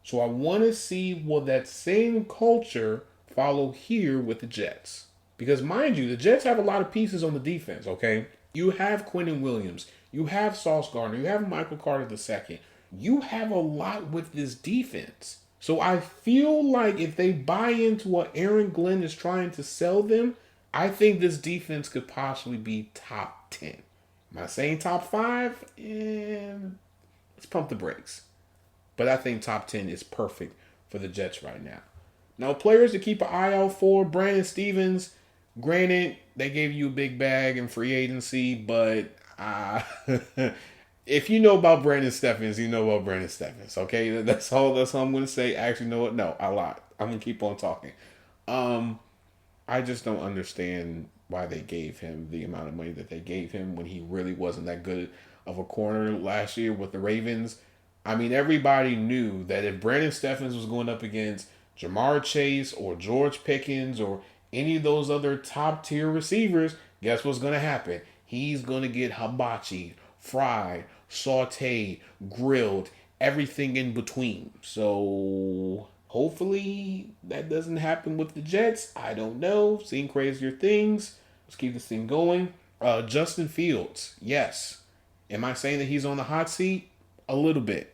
So I want to see will that same culture follow here with the Jets. Because mind you, the Jets have a lot of pieces on the defense, okay? You have Quinnen Williams, you have Sauce Gardner, you have Michael Carter II. You have a lot with this defense. So I feel like if they buy into what Aaron Glenn is trying to sell them, I think this defense could possibly be top 10. Am I saying top 5? Let's pump the brakes. But I think top 10 is perfect for the Jets right now. Now, players to keep an eye out for, Brandon Stevens. Granted, they gave you a big bag in free agency, but if you know about Brandon Stephens, you know about Brandon Stephens. Okay, that's all I'm going to say. Actually, you know what? No, a lot. I'm going to keep on talking. I just don't understand why they gave him the amount of money that they gave him when he really wasn't that good of a corner last year with the Ravens. I mean, everybody knew that if Brandon Stephens was going up against Jamar Chase or George Pickens or any of those other top tier receivers, guess what's going to happen? He's going to get hibachi, fried, sauteed, grilled, everything in between. So hopefully that doesn't happen with the Jets. I don't know. Seen crazier things. Let's keep this thing going. Justin Fields. Yes. Am I saying that he's on the hot seat? A little bit.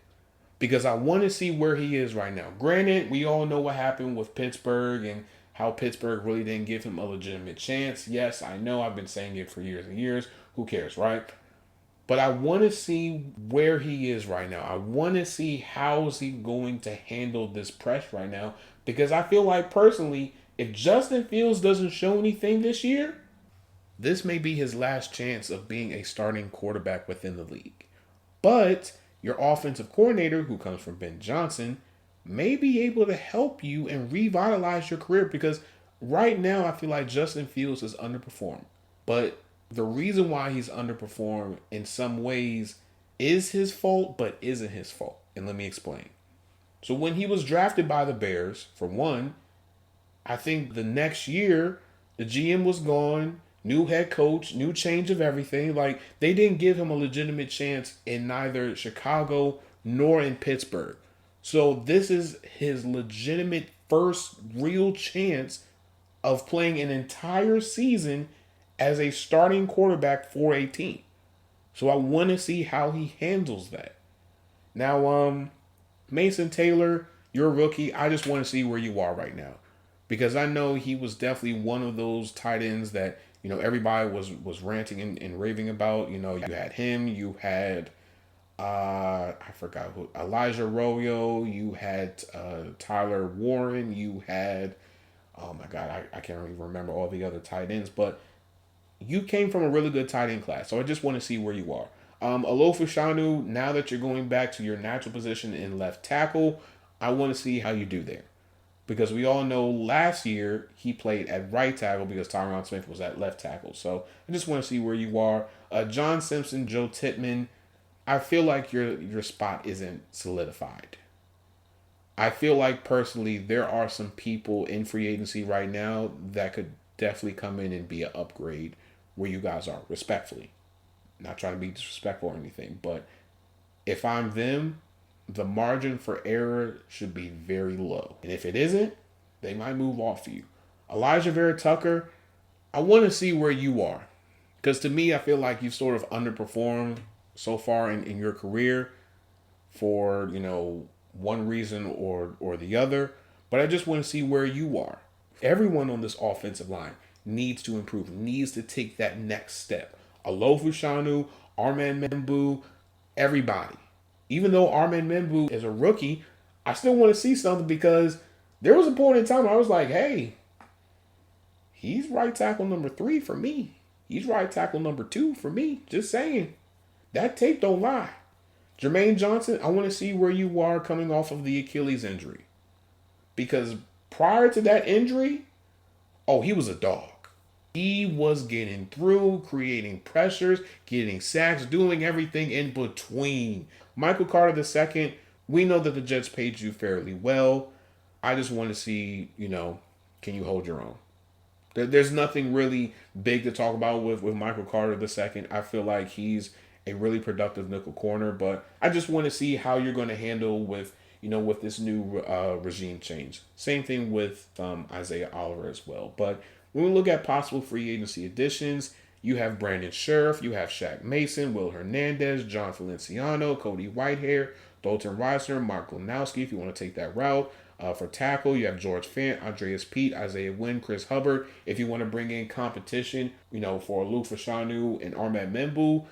Because I want to see where he is right now. Granted, we all know what happened with Pittsburgh and how Pittsburgh really didn't give him a legitimate chance. Yes, I know. I've been saying it for years and years. Who cares, right? But I want to see where he is right now. I want to see how is he going to handle this press right now. Because I feel like personally, if Justin Fields doesn't show anything this year, this may be his last chance of being a starting quarterback within the league. But your offensive coordinator, who comes from Ben Johnson, may be able to help you and revitalize your career because right now I feel like Justin Fields is underperformed. But the reason why he's underperformed in some ways is his fault, but isn't his fault. And let me explain. So when he was drafted by the Bears, for one, I think the next year, the GM was gone, new head coach, new change of everything. Like, they didn't give him a legitimate chance in neither Chicago nor in Pittsburgh. So this is his legitimate first real chance of playing an entire season as a starting quarterback for a team. So I want to see how he handles that. Now, Mason Taylor, you're a rookie. I just want to see where you are right now. Because I know he was definitely one of those tight ends that, you know, everybody was ranting and raving about. You know, you had him, you had, I forgot who, Elijah Arroyo, you had Tyler Warren, you had, oh my God, I can't even remember all the other tight ends, but you came from a really good tight end class. So I just want to see where you are. Olofushanu, now that you're going back to your natural position in left tackle, I want to see how you do there. Because we all know last year he played at right tackle because Tyron Smith was at left tackle. So I just want to see where you are. John Simpson, Joe Tittman, I feel like your spot isn't solidified. I feel like personally there are some people in free agency right now that could definitely come in and be an upgrade where you guys are, respectfully. Not trying to be disrespectful or anything, but if I'm them, the margin for error should be very low. And if it isn't, they might move off you. Elijah Vera Tucker, I want to see where you are. Because to me, I feel like you've sort of underperformed so far in your career for, you know, one reason or the other. But I just want to see where you are. Everyone on this offensive line needs to improve, needs to take that next step. Olofushanu, Armand Membu, everybody. Even though Armand Membu is a rookie, I still want to see something because there was a point in time I was like, hey, he's right tackle number 3 for me. He's right tackle number 2 for me. Just saying. That tape don't lie. Jermaine Johnson, I want to see where you are coming off of the Achilles injury. Because prior to that injury, he was a dog. He was getting through, creating pressures, getting sacks, doing everything in between. Michael Carter II, we know that the Jets paid you fairly well. I just want to see, you know, can you hold your own? There's nothing really big to talk about with Michael Carter II. I feel like he's a really productive nickel corner, but I just want to see how you're going to handle with with this new regime change. Same thing with Isaiah Oliver as well. But when we look at possible free agency additions, you have Brandon Sheriff, you have Shaq Mason, Will Hernandez, John Feliciano, Cody Whitehair, Dalton Reisner, Mark Lanowski, if you want to take that route. For tackle, you have George Fant, Andreas Pete, Isaiah Wynn, Chris Hubbard. If you want to bring in competition, for Luke Fashanu and Ahmed Membu.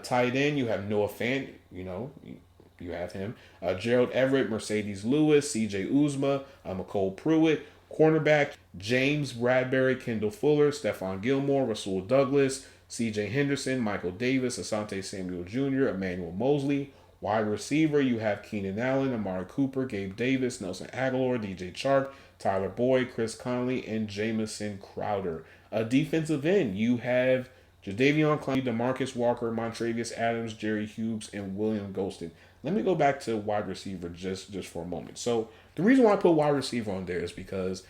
Tight end, you have Noah Fant, you have him. Gerald Everett, Mercedes Lewis, CJ Uzma, McCole Pruitt. Cornerback, James Bradbury, Kendall Fuller, Stephon Gilmore, Rasul Douglas, CJ Henderson, Michael Davis, Asante Samuel Jr., Emmanuel Mosley. Wide receiver, you have Keenan Allen, Amari Cooper, Gabe Davis, Nelson Aguilar, DJ Chark, Tyler Boyd, Chris Conley, and Jamison Crowder. Defensive end, you have Jadeveon Clowney, DeMarcus Walker, Montravius Adams, Jerry Hughes, and William Golston. Let me go back to wide receiver just for a moment. So the reason why I put wide receiver on there is because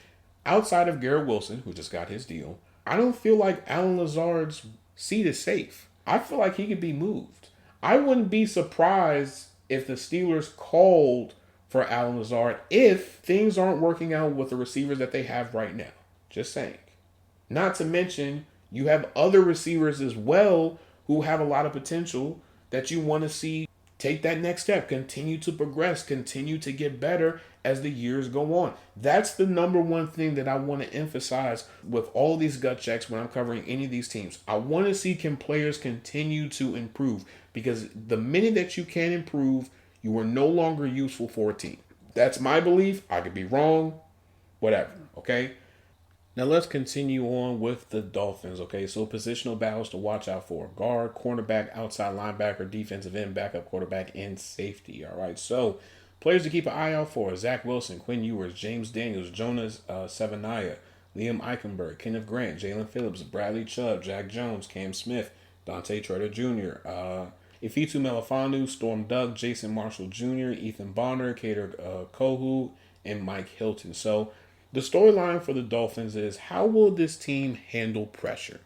outside of Garrett Wilson, who just got his deal, I don't feel like Allen Lazard's seat is safe. I feel like he could be moved. I wouldn't be surprised if the Steelers called for Allen Lazard if things aren't working out with the receivers that they have right now. Just saying. Not to mention, you have other receivers as well who have a lot of potential that you want to see take that next step, continue to progress, continue to get better as the years go on. That's the number one thing that I want to emphasize with all these gut checks when I'm covering any of these teams. I want to see can players continue to improve, because the minute that you can improve, you are no longer useful for a team. That's my belief. I could be wrong, whatever, okay? Now let's continue on with the Dolphins, okay? So positional battles to watch out for. Guard, cornerback, outside linebacker, defensive end, backup quarterback, and safety, all right? So players to keep an eye out for: Zach Wilson, Quinn Ewers, James Daniels, Jonas Savaniah, Liam Eichenberg, Kenneth Grant, Jalen Phillips, Bradley Chubb, Jack Jones, Cam Smith, Dante Treader Jr., Ifitu Melifanu, Storm Doug, Jason Marshall Jr., Ethan Bonner, Kader Kohu, and Mike Hilton. So the storyline for the Dolphins is, how will this team handle pressure?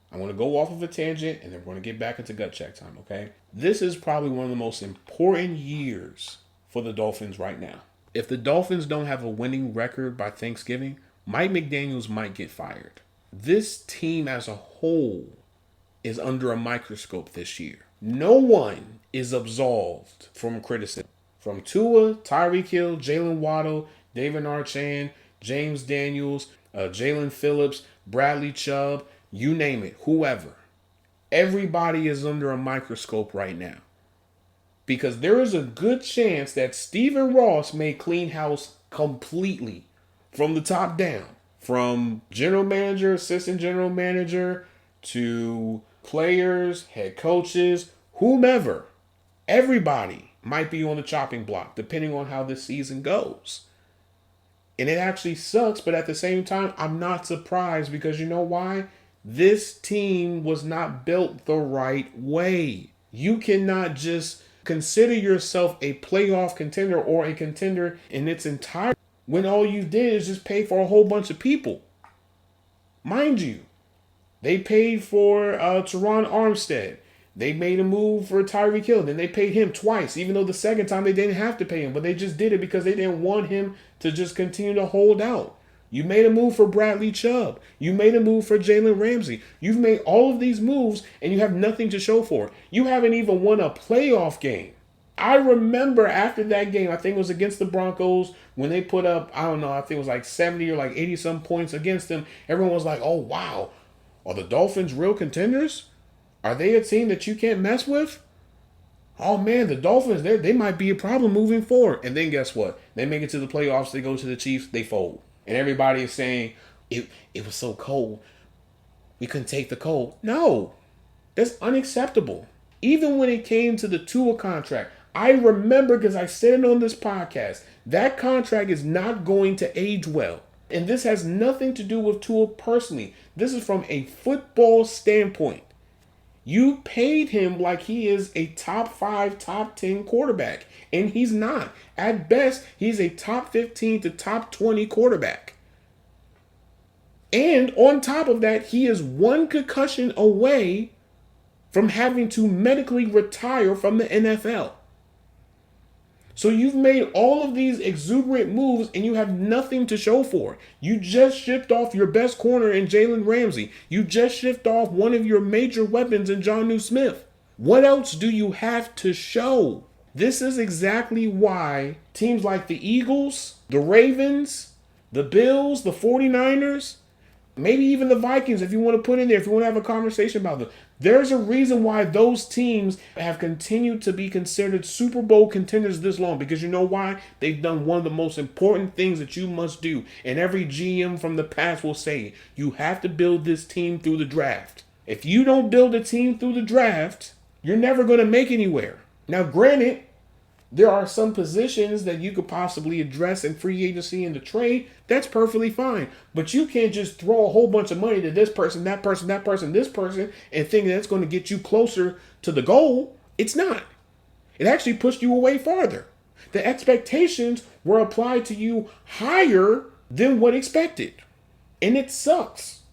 I want to go off of a tangent, and then we're going to get back into gut check time, okay? This is probably one of the most important years for the Dolphins right now. If the Dolphins don't have a winning record by Thanksgiving, Mike McDaniels might get fired. This team as a whole is under a microscope this year. No one is absolved from criticism. From Tua, Tyreek Hill, Jalen Waddle, David Archan, James Daniels, Jalen Phillips, Bradley Chubb, you name it, whoever. Everybody is under a microscope right now, because there is a good chance that Stephen Ross may clean house completely from the top down, from general manager, assistant general manager, to players, head coaches, whomever. Everybody might be on the chopping block depending on how this season goes. And it actually sucks, but at the same time, I'm not surprised, because you know why? This team was not built the right way. You cannot just consider yourself a playoff contender or a contender in its entirety when all you did is just pay for a whole bunch of people. Mind you, they paid for Teron Armstead. They made a move for Tyreek Hill. Then they paid him twice, even though the second time they didn't have to pay him. But they just did it because they didn't want him to just continue to hold out. You made a move for Bradley Chubb. You made a move for Jalen Ramsey. You've made all of these moves, and you have nothing to show for it. You haven't even won a playoff game. I remember after that game, I think it was against the Broncos, when they put up, I don't know, I think it was like 70 or like 80 some points against them. Everyone was like, oh, wow, are the Dolphins real contenders? Are they a team that you can't mess with? Oh, man, the Dolphins, they might be a problem moving forward. And then guess what? They make it to the playoffs. They go to the Chiefs. They fold. And everybody is saying, it was so cold. We couldn't take the cold. No, that's unacceptable. Even when it came to the Tua contract, I remember, because I said it on this podcast, that contract is not going to age well. And this has nothing to do with Tua personally. This is from a football standpoint. You paid him like he is a top 5, top 10 quarterback, and he's not. At best, he's a top 15 to top 20 quarterback. And on top of that, he is one concussion away from having to medically retire from the NFL. So you've made all of these exuberant moves and you have nothing to show for it. You just shipped off your best corner in Jalen Ramsey. You just shipped off one of your major weapons in Jonnu Smith. What else do you have to show? This is exactly why teams like the Eagles, the Ravens, the Bills, the 49ers, maybe even the Vikings, if you want to put in there, if you want to have a conversation about them, there's a reason why those teams have continued to be considered Super Bowl contenders this long. Because you know why? They've done one of the most important things that you must do. And every GM from the past will say it. You have to build this team through the draft. If you don't build a team through the draft, you're never going to make anywhere. Now, granted, there are some positions that you could possibly address in free agency and the trade. That's perfectly fine. But you can't just throw a whole bunch of money to this person, that person, that person, this person, and think that's going to get you closer to the goal. It's not. It actually pushed you away farther. The expectations were applied to you higher than what expected. And it sucks.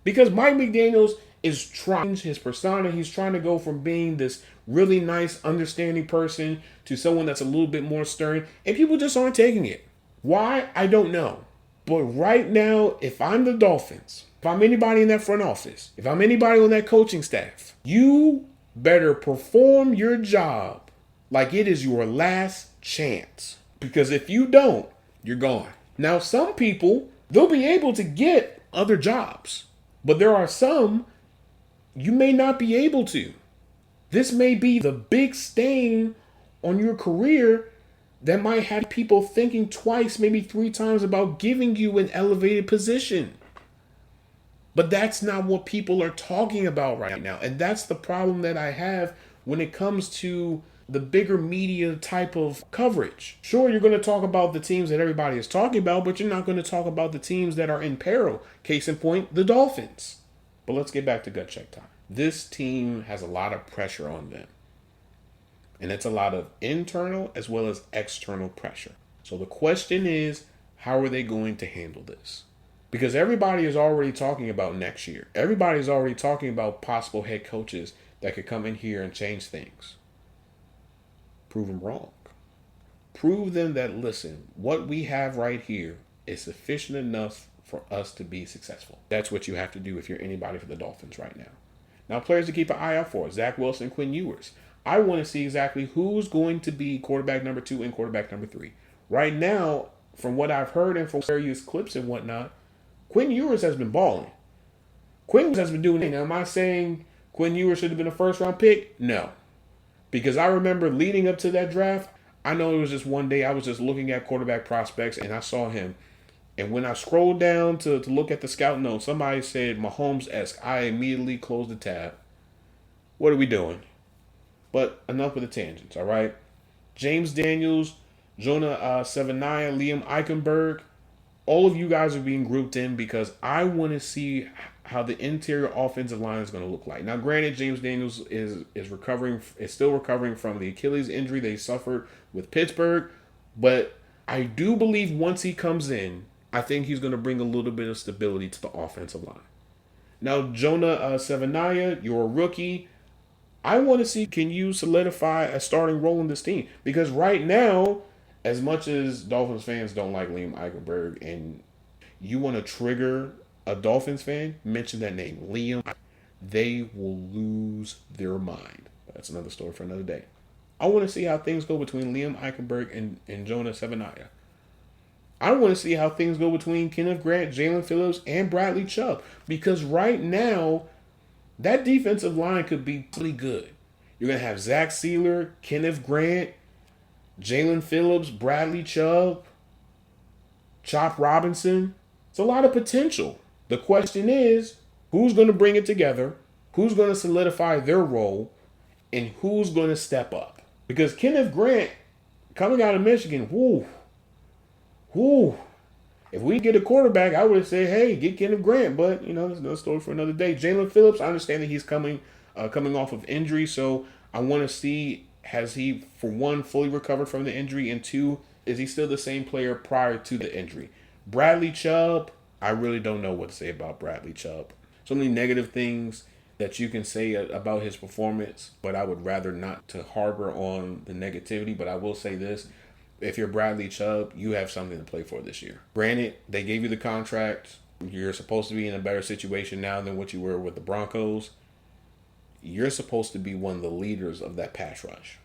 Because Mike McDaniels is trying his persona. He's trying to go from being this really nice, understanding person to someone that's a little bit more stern. And people just aren't taking it. Why? I don't know. But right now, if I'm the Dolphins, if I'm anybody in that front office, if I'm anybody on that coaching staff, you better perform your job like it is your last chance. Because if you don't, you're gone. Now, some people, they'll be able to get other jobs. But there are some you may not be able to. This may be the big stain on your career that might have people thinking twice, maybe 3 times about giving you an elevated position. But that's not what people are talking about right now. And that's the problem that I have when it comes to the bigger media type of coverage. Sure, you're going to talk about the teams that everybody is talking about, but you're not going to talk about the teams that are in peril. Case in point, the Dolphins. But let's get back to gut check time. This team has a lot of pressure on them. And it's a lot of internal as well as external pressure. So the question is, how are they going to handle this? Because everybody is already talking about next year. Everybody is already talking about possible head coaches that could come in here and change things. Prove them wrong. Prove them that, listen, what we have right here is sufficient enough for us to be successful. That's what you have to do if you're anybody for the Dolphins right now. Now, players to keep an eye out for: Zach Wilson and Quinn Ewers. I want to see exactly who's going to be quarterback number 2 and quarterback number 3. Right now, from what I've heard and from various clips and whatnot, Quinn Ewers has been balling. Quinn Ewers has been doing it. Now, am I saying Quinn Ewers should have been a first-round pick? No. Because I remember leading up to that draft, I know it was just one day I was just looking at quarterback prospects and I saw him. And when I scrolled down to look at the scout notes, somebody said Mahomes-esque. I immediately closed the tab. What are we doing? But enough with the tangents, all right? James Daniels, Jonah Sevaniah, Liam Eichenberg, all of you guys are being grouped in because I want to see how the interior offensive line is going to look like. Now, granted, James Daniels is still recovering from the Achilles injury they suffered with Pittsburgh, but I do believe once he comes in, I think he's going to bring a little bit of stability to the offensive line. Now, Jonah Sevaniah, you're a rookie. I want to see, can you solidify a starting role in this team? Because right now, as much as Dolphins fans don't like Liam Eichenberg and you want to trigger a Dolphins fan, mention that name, Liam, they will lose their mind. That's another story for another day. I want to see how things go between Liam Eichenberg and Jonah Sevaniah. I want to see how things go between Kenneth Grant, Jalen Phillips, and Bradley Chubb. Because right now, that defensive line could be pretty good. You're going to have Zach Sealer, Kenneth Grant, Jalen Phillips, Bradley Chubb, Chop Robinson. It's a lot of potential. The question is, who's going to bring it together? Who's going to solidify their role? And who's going to step up? Because Kenneth Grant, coming out of Michigan, if we get a quarterback, I would say, hey, get Kenneth Grant. But, that's another story for another day. Jalen Phillips, I understand that he's coming off of injury. So I want to see, has he, for one, fully recovered from the injury? And 2, is he still the same player prior to the injury? Bradley Chubb, I really don't know what to say about Bradley Chubb. So many negative things that you can say about his performance, but I would rather not to harbor on the negativity. But I will say this. If you're Bradley Chubb, you have something to play for this year. Granted, they gave you the contract. You're supposed to be in a better situation now than what you were with the Broncos. You're supposed to be one of the leaders of that pass rush.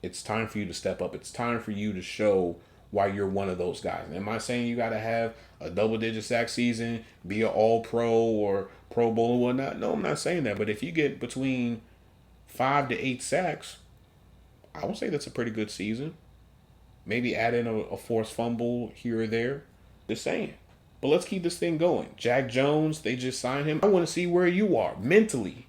It's time for you to step up. It's time for you to show why you're one of those guys. Am I saying you got to have a double-digit sack season, be an all-pro or Pro Bowl or whatnot? No, I'm not saying that. But if you get between 5 to 8 sacks, I would say that's a pretty good season. Maybe add in a forced fumble here or there. Just saying. But let's keep this thing going. Jack Jones, they just signed him. I want to see where you are mentally.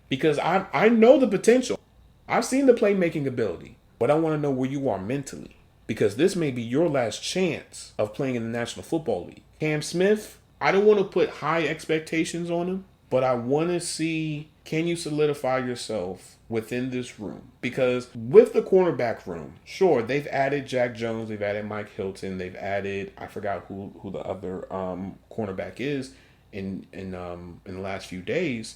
Because I know the potential. I've seen the playmaking ability. But I want to know where you are mentally. Because this may be your last chance of playing in the National Football League. Cam Smith, I don't want to put high expectations on him. But I want to see, can you solidify yourself within this room? Because with the cornerback room, sure, they've added Jack Jones, they've added Mike Hilton, they've added, I forgot who the other cornerback is in the last few days.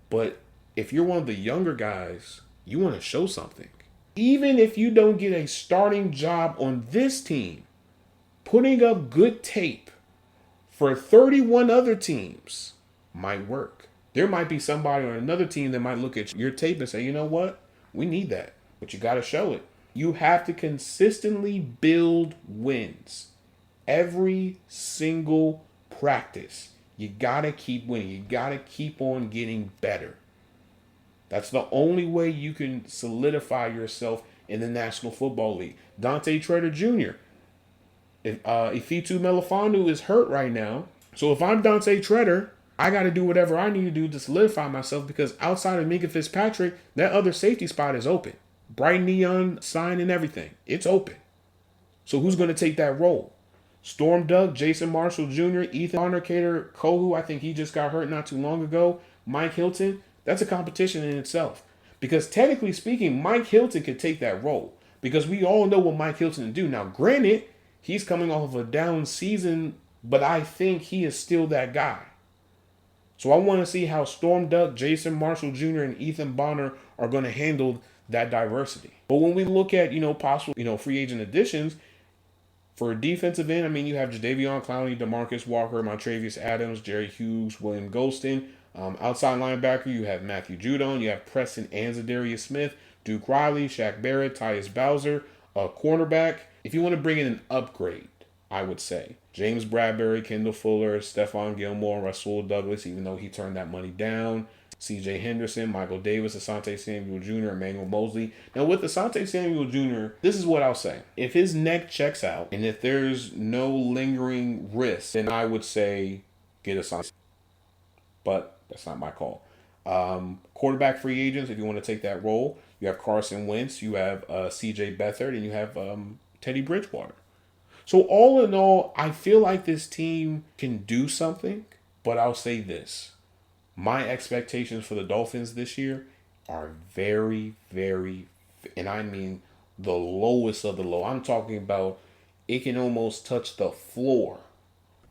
But if you're one of the younger guys, you want to show something. Even if you don't get a starting job on this team, putting up good tape for 31 other teams might work. There might be somebody on another team that might look at your tape and say, you know what? We need that. But you got to show it. You have to consistently build wins. Every single practice. You got to keep winning. You got to keep on getting better. That's the only way you can solidify yourself in the National Football League. Dante Treader Jr. Ifitu Melifanu is hurt right now. So if I'm Dante Treader, I got to do whatever I need to do to solidify myself because outside of Minkah Fitzpatrick, that other safety spot is open. Bright neon sign and everything. It's open. So who's going to take that role? Storm Duck, Jason Marshall Jr., Ethan Honor-Cater, Kohu, I think he just got hurt not too long ago. Mike Hilton, that's a competition in itself. Because technically speaking, Mike Hilton could take that role. Because we all know what Mike Hilton can do. Now, granted, he's coming off of a down season, but I think he is still that guy. So I want to see how Storm Duck, Jason Marshall Jr., and Ethan Bonner are going to handle that diversity. But when we look at, possible, free agent additions, for a defensive end, I mean, you have Jadeveon Clowney, DeMarcus Walker, Montravius Adams, Jerry Hughes, William Golston. Outside linebacker, you have Matthew Judon, you have Preston Anzadarius Smith, Duke Riley, Shaq Barrett, Tyus Bowser, cornerback. If you want to bring in an upgrade, I would say James Bradbury, Kendall Fuller, Stephon Gilmore, Rasul Douglas, even though he turned that money down, C.J. Henderson, Michael Davis, Asante Samuel Jr., Emmanuel Mosley. Now, with Asante Samuel Jr., this is what I'll say. If his neck checks out and if there's no lingering risk, then I would say get Asante. But that's not my call. Quarterback free agents, if you want to take that role, you have Carson Wentz, you have C.J. Beathard, and you have Teddy Bridgewater. So all in all, I feel like this team can do something, but I'll say this. My expectations for the Dolphins this year are very, very, and I mean the lowest of the low. I'm talking about it can almost touch the floor.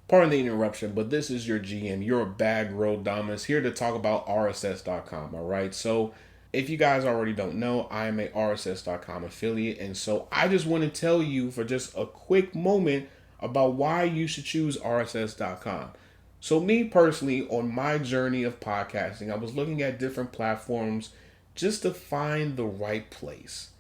Pardon the interruption, but this is your GM, your Bag Road Dominus, here to talk about RSS.com, all right? So if you guys already don't know, I am a RSS.com affiliate, and so I just want to tell you for just a quick moment about why you should choose RSS.com. So me personally, on my journey of podcasting, I was looking at different platforms just to find the right place.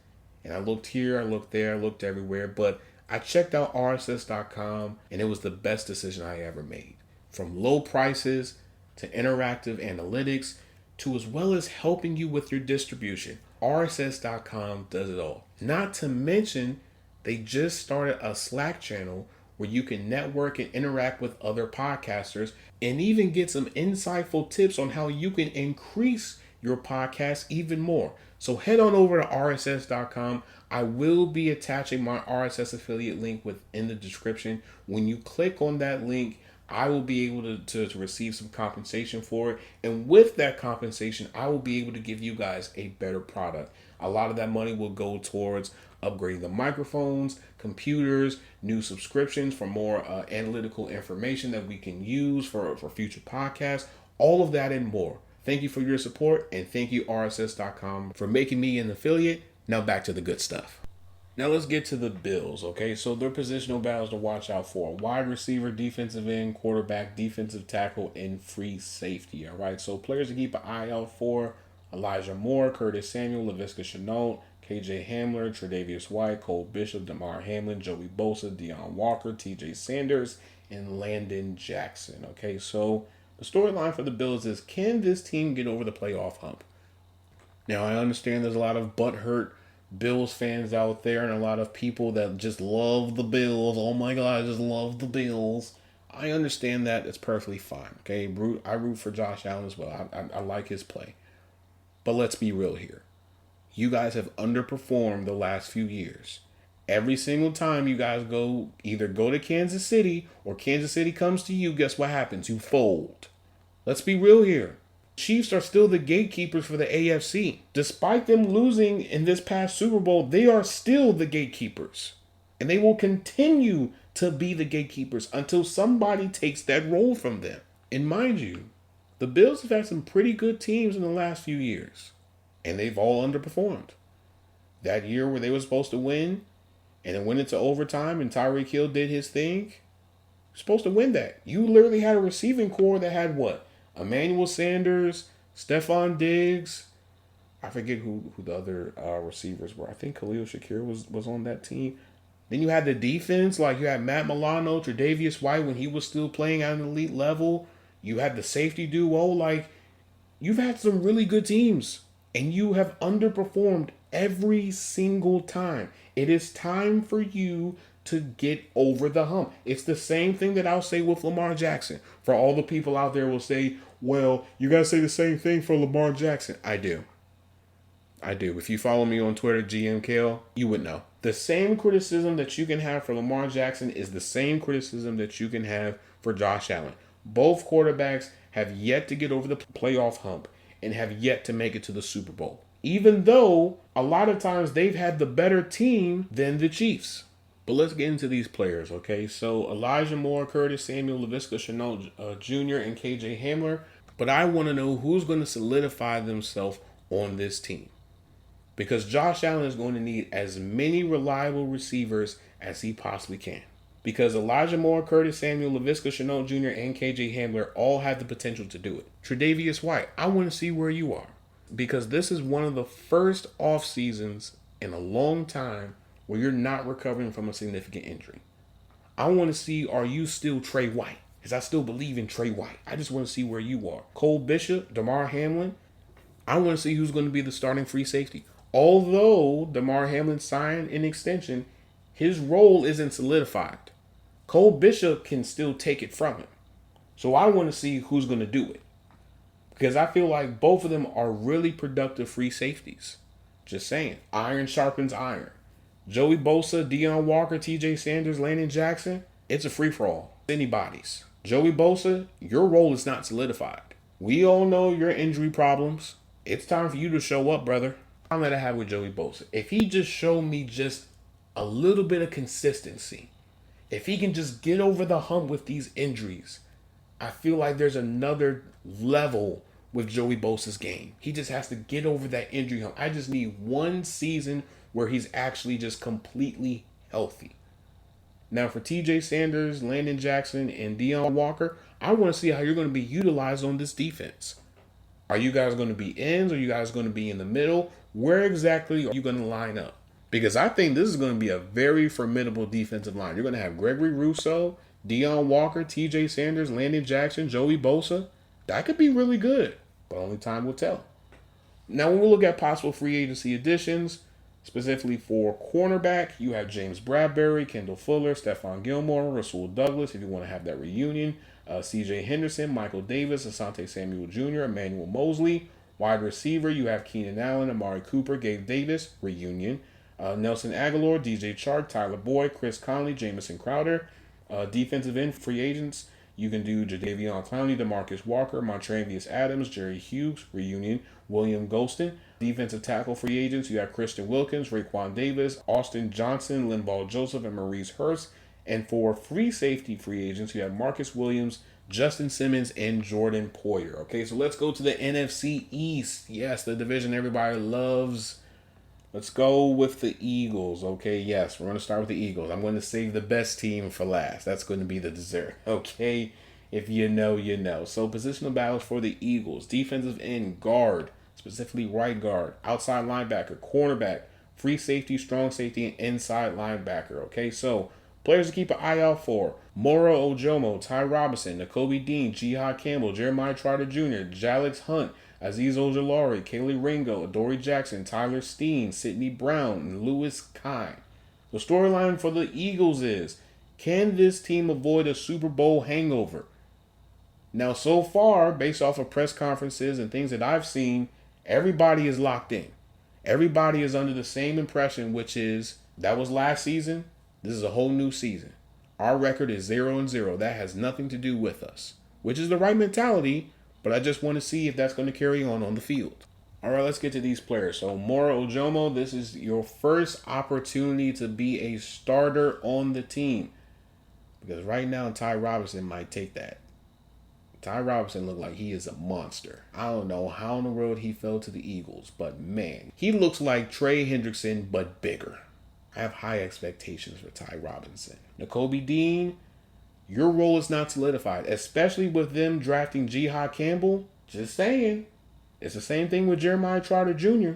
And I looked here, I looked there, I looked everywhere, but I checked out RSS.com and it was the best decision I ever made. From low prices to interactive analytics to as well as helping you with your distribution. RSS.com does it all. Not to mention, they just started a Slack channel where you can network and interact with other podcasters and even get some insightful tips on how you can increase your podcast even more. So head on over to RSS.com. I will be attaching my RSS affiliate link within the description. When you click on that link, I will be able to receive some compensation for it. And with that compensation, I will be able to give you guys a better product. A lot of that money will go towards upgrading the microphones, computers, new subscriptions for more analytical information that we can use for future podcasts, all of that and more. Thank you for your support, and thank you RSS.com for making me an affiliate. Now back to the good stuff. Now let's get to the Bills, okay? So their positional battles to watch out for: wide receiver, defensive end, quarterback, defensive tackle, and free safety, all right? So players to keep an eye out for: Elijah Moore, Curtis Samuel, Laviska Shenault, KJ Hamler, Tre'Davious White, Cole Bishop, Damar Hamlin, Joey Bosa, Deion Walker, TJ Sanders, and Landon Jackson, okay? So the storyline for the Bills is, can this team get over the playoff hump? Now, I understand there's a lot of butthurt Bills fans out there and a lot of people that just love the Bills. Oh my God, I just love the Bills. I understand that. It's perfectly fine. Okay, I root for Josh Allen as well. I like his play. But let's be real here. You guys have underperformed the last few years. Every single time you guys either go to Kansas City or Kansas City comes to you, guess what happens? You fold. Let's be real here. Chiefs are still the gatekeepers for the AFC. Despite them losing in this past Super Bowl, they are still the gatekeepers. And they will continue to be the gatekeepers until somebody takes that role from them. And mind you, the Bills have had some pretty good teams in the last few years. And they've all underperformed. That year where they were supposed to win, and it went into overtime and Tyreek Hill did his thing, you're supposed to win that. You literally had a receiving core that had what? Emmanuel Sanders, Stephon Diggs. I forget who the other receivers were. I think Khalil Shakir was on that team. Then you had the defense, like you had Matt Milano, Tre'Davious White when he was still playing at an elite level. You had the safety duo. Like, you've had some really good teams, and you have underperformed every single time. It is time for you to get over the hump. It's the same thing that I'll say with Lamar Jackson. For all the people out there will say, well, you got to say the same thing for Lamar Jackson. I do. If you follow me on Twitter, GMKL, you would know. The same criticism that you can have for Lamar Jackson is the same criticism that you can have for Josh Allen. Both quarterbacks have yet to get over the playoff hump and have yet to make it to the Super Bowl. Even though a lot of times they've had the better team than the Chiefs. But let's get into these players, okay? So Elijah Moore, Curtis Samuel, Laviska Shenault Jr., and KJ Hamler. But I want to know who's going to solidify themselves on this team. Because Josh Allen is going to need as many reliable receivers as he possibly can. Because Elijah Moore, Curtis Samuel, Laviska Shenault Jr., and KJ Hamler all have the potential to do it. Tre'Davious White, I want to see where you are. Because this is one of the first off seasons in a long time where you're not recovering from a significant injury. I want to see, are you still Trey White? Because I still believe in Trey White. I just want to see where you are. Cole Bishop, Damar Hamlin, I want to see who's going to be the starting free safety. Although Damar Hamlin signed an extension, his role isn't solidified. Cole Bishop can still take it from him. So I want to see who's going to do it. Because I feel like both of them are really productive free safeties. Just saying. Iron sharpens iron. Joey Bosa, Deion Walker, TJ Sanders, Landon Jackson, it's a free-for-all. Anybody's. Joey Bosa, your role is not solidified. We all know your injury problems. It's time for you to show up, brother. I'm that I have with Joey Bosa. If he just showed me just a little bit of consistency, if he can just get over the hump with these injuries, I feel like there's another level with Joey Bosa's game. He just has to get over that injury hump. I just need one season where he's actually just completely healthy. Now for TJ Sanders, Landon Jackson, and Deion Walker, I want to see how you're going to be utilized on this defense. Are you guys going to be ends? Are you guys going to be in the middle? Where exactly are you going to line up? Because I think this is going to be a very formidable defensive line. You're going to have Gregory Rousseau, Deion Walker, TJ Sanders, Landon Jackson, Joey Bosa. That could be really good, but only time will tell. Now when we look at possible free agency additions, specifically for cornerback, you have James Bradbury, Kendall Fuller, Stephon Gilmore, Rasul Douglas, if you want to have that reunion, C.J. Henderson, Michael Davis, Asante Samuel Jr., Emmanuel Mosley. Wide receiver, you have Keenan Allen, Amari Cooper, Gabe Davis, reunion. Nelson Aguilar, DJ Chark, Tyler Boyd, Chris Conley, Jamison Crowder. Defensive end, free agents, You can do Jadeveon Clowney, DeMarcus Walker, Montravius Adams, Jerry Hughes, reunion, William Golston. Defensive tackle free agents, you have Christian Wilkins, Raekwon Davis, Austin Johnson, Linval Joseph, and Maurice Hurst. And for free safety free agents, you have Marcus Williams, Justin Simmons, and Jordan Poyer. Okay, so let's go to the NFC East. Yes, the division everybody loves. Let's go with the Eagles. Okay, yes, we're going to start with the Eagles. I'm going to save the best team for last. That's going to be the dessert. Okay, if you know, you know. So positional battles for the Eagles. Defensive end, guard, specifically right guard, outside linebacker, cornerback, free safety, strong safety, and inside linebacker. Okay, so players to keep an eye out for: Moro Ojomo, Ty Robinson, Nakobe Dean, Jihad Campbell, Jeremiah Trotter Jr., Jalix Hunt, Azeez Ojulari, Kaylee Ringo, Adoree Jackson, Tyler Steen, Sidney Brown, and Lewis Kine. The storyline for the Eagles is, can this team avoid a Super Bowl hangover? Now, so far, based off of press conferences and things that I've seen, everybody is locked in. Everybody is under the same impression, which is, that was last season. This is a whole new season. Our record is 0-0. That has nothing to do with us, which is the right mentality, but I just want to see if that's going to carry on the field. All right, let's get to these players. So, Moro Ojomo, this is your first opportunity to be a starter on the team, because right now Ty Robinson might take that. Ty Robinson looked like he is a monster. I don't know how in the world he fell to the Eagles, but man, he looks like Trey Hendrickson, but bigger. I have high expectations for Ty Robinson. Nakobe Dean, your role is not solidified, especially with them drafting Jihad Campbell. Just saying. It's the same thing with Jeremiah Trotter Jr.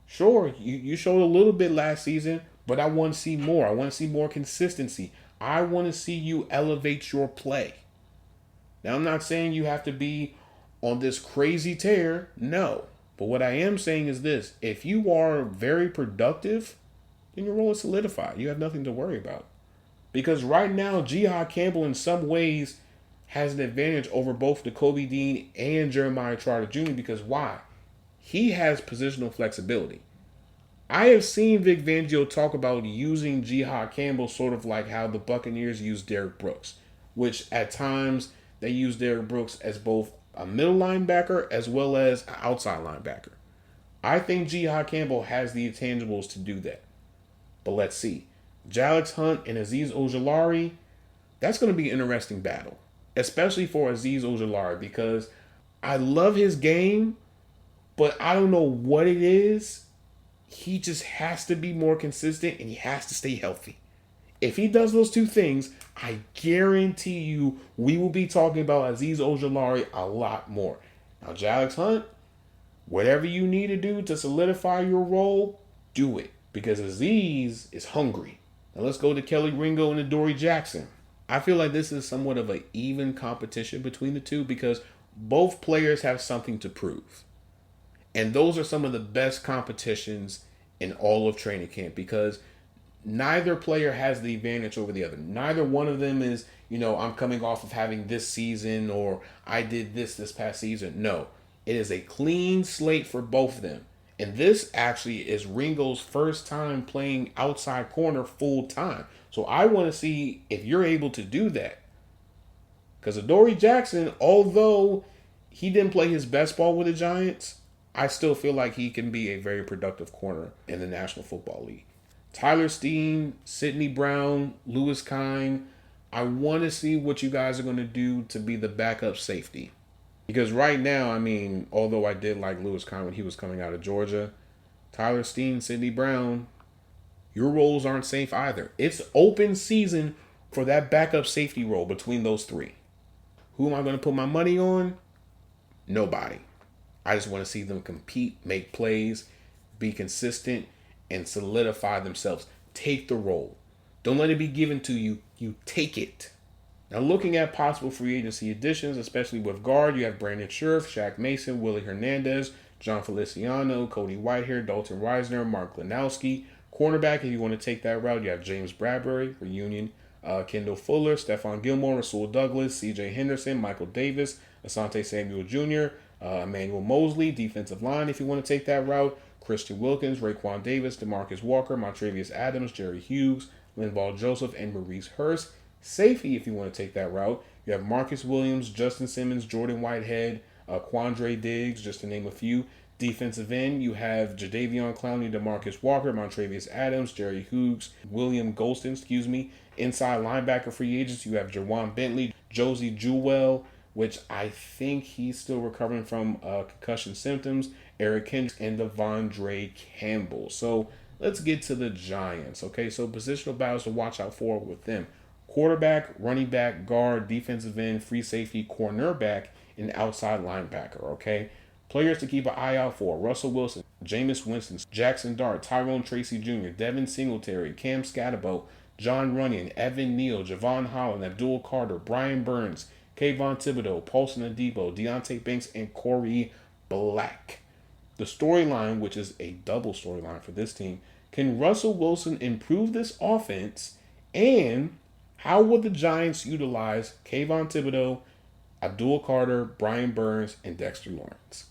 Sure, you showed a little bit last season, but I want to see more. I want to see more consistency. I want to see you elevate your play. Now, I'm not saying you have to be on this crazy tear. No. But what I am saying is this. If you are very productive, then your role is solidified. You have nothing to worry about. Because right now, Jihad Campbell in some ways has an advantage over both Nakobe Dean and Jeremiah Trotter Jr. Because why? He has positional flexibility. I have seen Vic Fangio talk about using Jihad Campbell sort of like how the Buccaneers use Derrick Brooks, which at times they use Derrick Brooks as both a middle linebacker as well as an outside linebacker. I think Jihad Campbell has the intangibles to do that. But let's see. Jalix Hunt and Azeez Ojulari, that's going to be an interesting battle. Especially for Azeez Ojulari, because I love his game, but I don't know what it is. He just has to be more consistent and he has to stay healthy. If he does those two things, I guarantee you we will be talking about Azeez Ojulari a lot more. Now, Jalix Hunt, whatever you need to do to solidify your role, do it. Because Azeez is hungry. Now let's go to Kelly Ringo and Adoree Jackson. I feel like this is somewhat of an even competition between the two because both players have something to prove. And those are some of the best competitions in all of training camp because neither player has the advantage over the other. Neither one of them is, I'm coming off of having this season or I did this past season. No, it is a clean slate for both of them. And this actually is Ringo's first time playing outside corner full time. So I want to see if you're able to do that. Because Adoree Jackson, although he didn't play his best ball with the Giants, I still feel like he can be a very productive corner in the National Football League. Tyler Steen, Sidney Brown, Lewis Kine, I want to see what you guys are going to do to be the backup safety. Because right now, although I did like Lewis Kine when he was coming out of Georgia, Tyler Steen, Sidney Brown, your roles aren't safe either. It's open season for that backup safety role between those three. Who am I going to put my money on? Nobody. I just want to see them compete, make plays, be consistent, and solidify themselves. Take the role. Don't let it be given to you. You take it. Now, looking at possible free agency additions, especially with guard, you have Brandon Scherf, Shaq Mason, Willie Hernandez, John Feliciano, Cody Whitehair, Dalton Reisner, Mark Glanowski. Cornerback, if you want to take that route, you have James Bradbury, reunion, Kendall Fuller, Stephon Gilmore, Rasul Douglas, C.J. Henderson, Michael Davis, Asante Samuel Jr., Emmanuel Mosley, defensive line, if you want to take that route, Christian Wilkins, Raekwon Davis, DeMarcus Walker, Montravius Adams, Jerry Hughes, Linval Joseph, and Maurice Hurst. Safety, if you want to take that route, You have Marcus Williams, Justin Simmons, Jordan Whitehead, Quandre Diggs, just to name a few. Defensive end, you have Jadeveon Clowney, DeMarcus Walker, Montravius Adams, Jerry Hughes, William Golston, Inside linebacker free agents, you have Jawan Bentley, Josie Jewell, which I think he's still recovering from concussion symptoms, Eric Kendricks, and Devondre Campbell. So let's get to the Giants, okay? So positional battles to watch out for with them. Quarterback, running back, guard, defensive end, free safety, cornerback, and outside linebacker, okay? Players to keep an eye out for: Russell Wilson, Jameis Winston, Jackson Dart, Tyrone Tracy Jr., Devin Singletary, Cam Scatterbo, John Runyon, Evan Neal, Javon Holland, Abdul Carter, Brian Burns, Kayvon Thibodeau, Paulson Adebo, Deontay Banks, and Corey Black. The storyline, which is a double storyline for this team: can Russell Wilson improve this offense? And how will the Giants utilize Kayvon Thibodeau, Abdul Carter, Brian Burns, and Dexter Lawrence?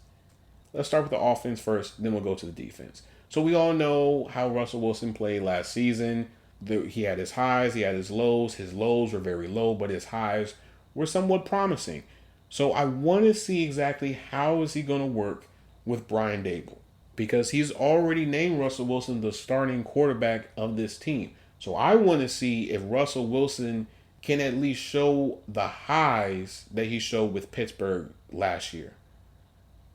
Let's start with the offense first, then we'll go to the defense. So we all know how Russell Wilson played last season. He had his highs, he had his lows. His lows were very low, but his highs were somewhat promising. So I want to see exactly how is he going to work with Brian Daboll, because he's already named Russell Wilson the starting quarterback of this team. So I want to see if Russell Wilson can at least show the highs that he showed with Pittsburgh last year.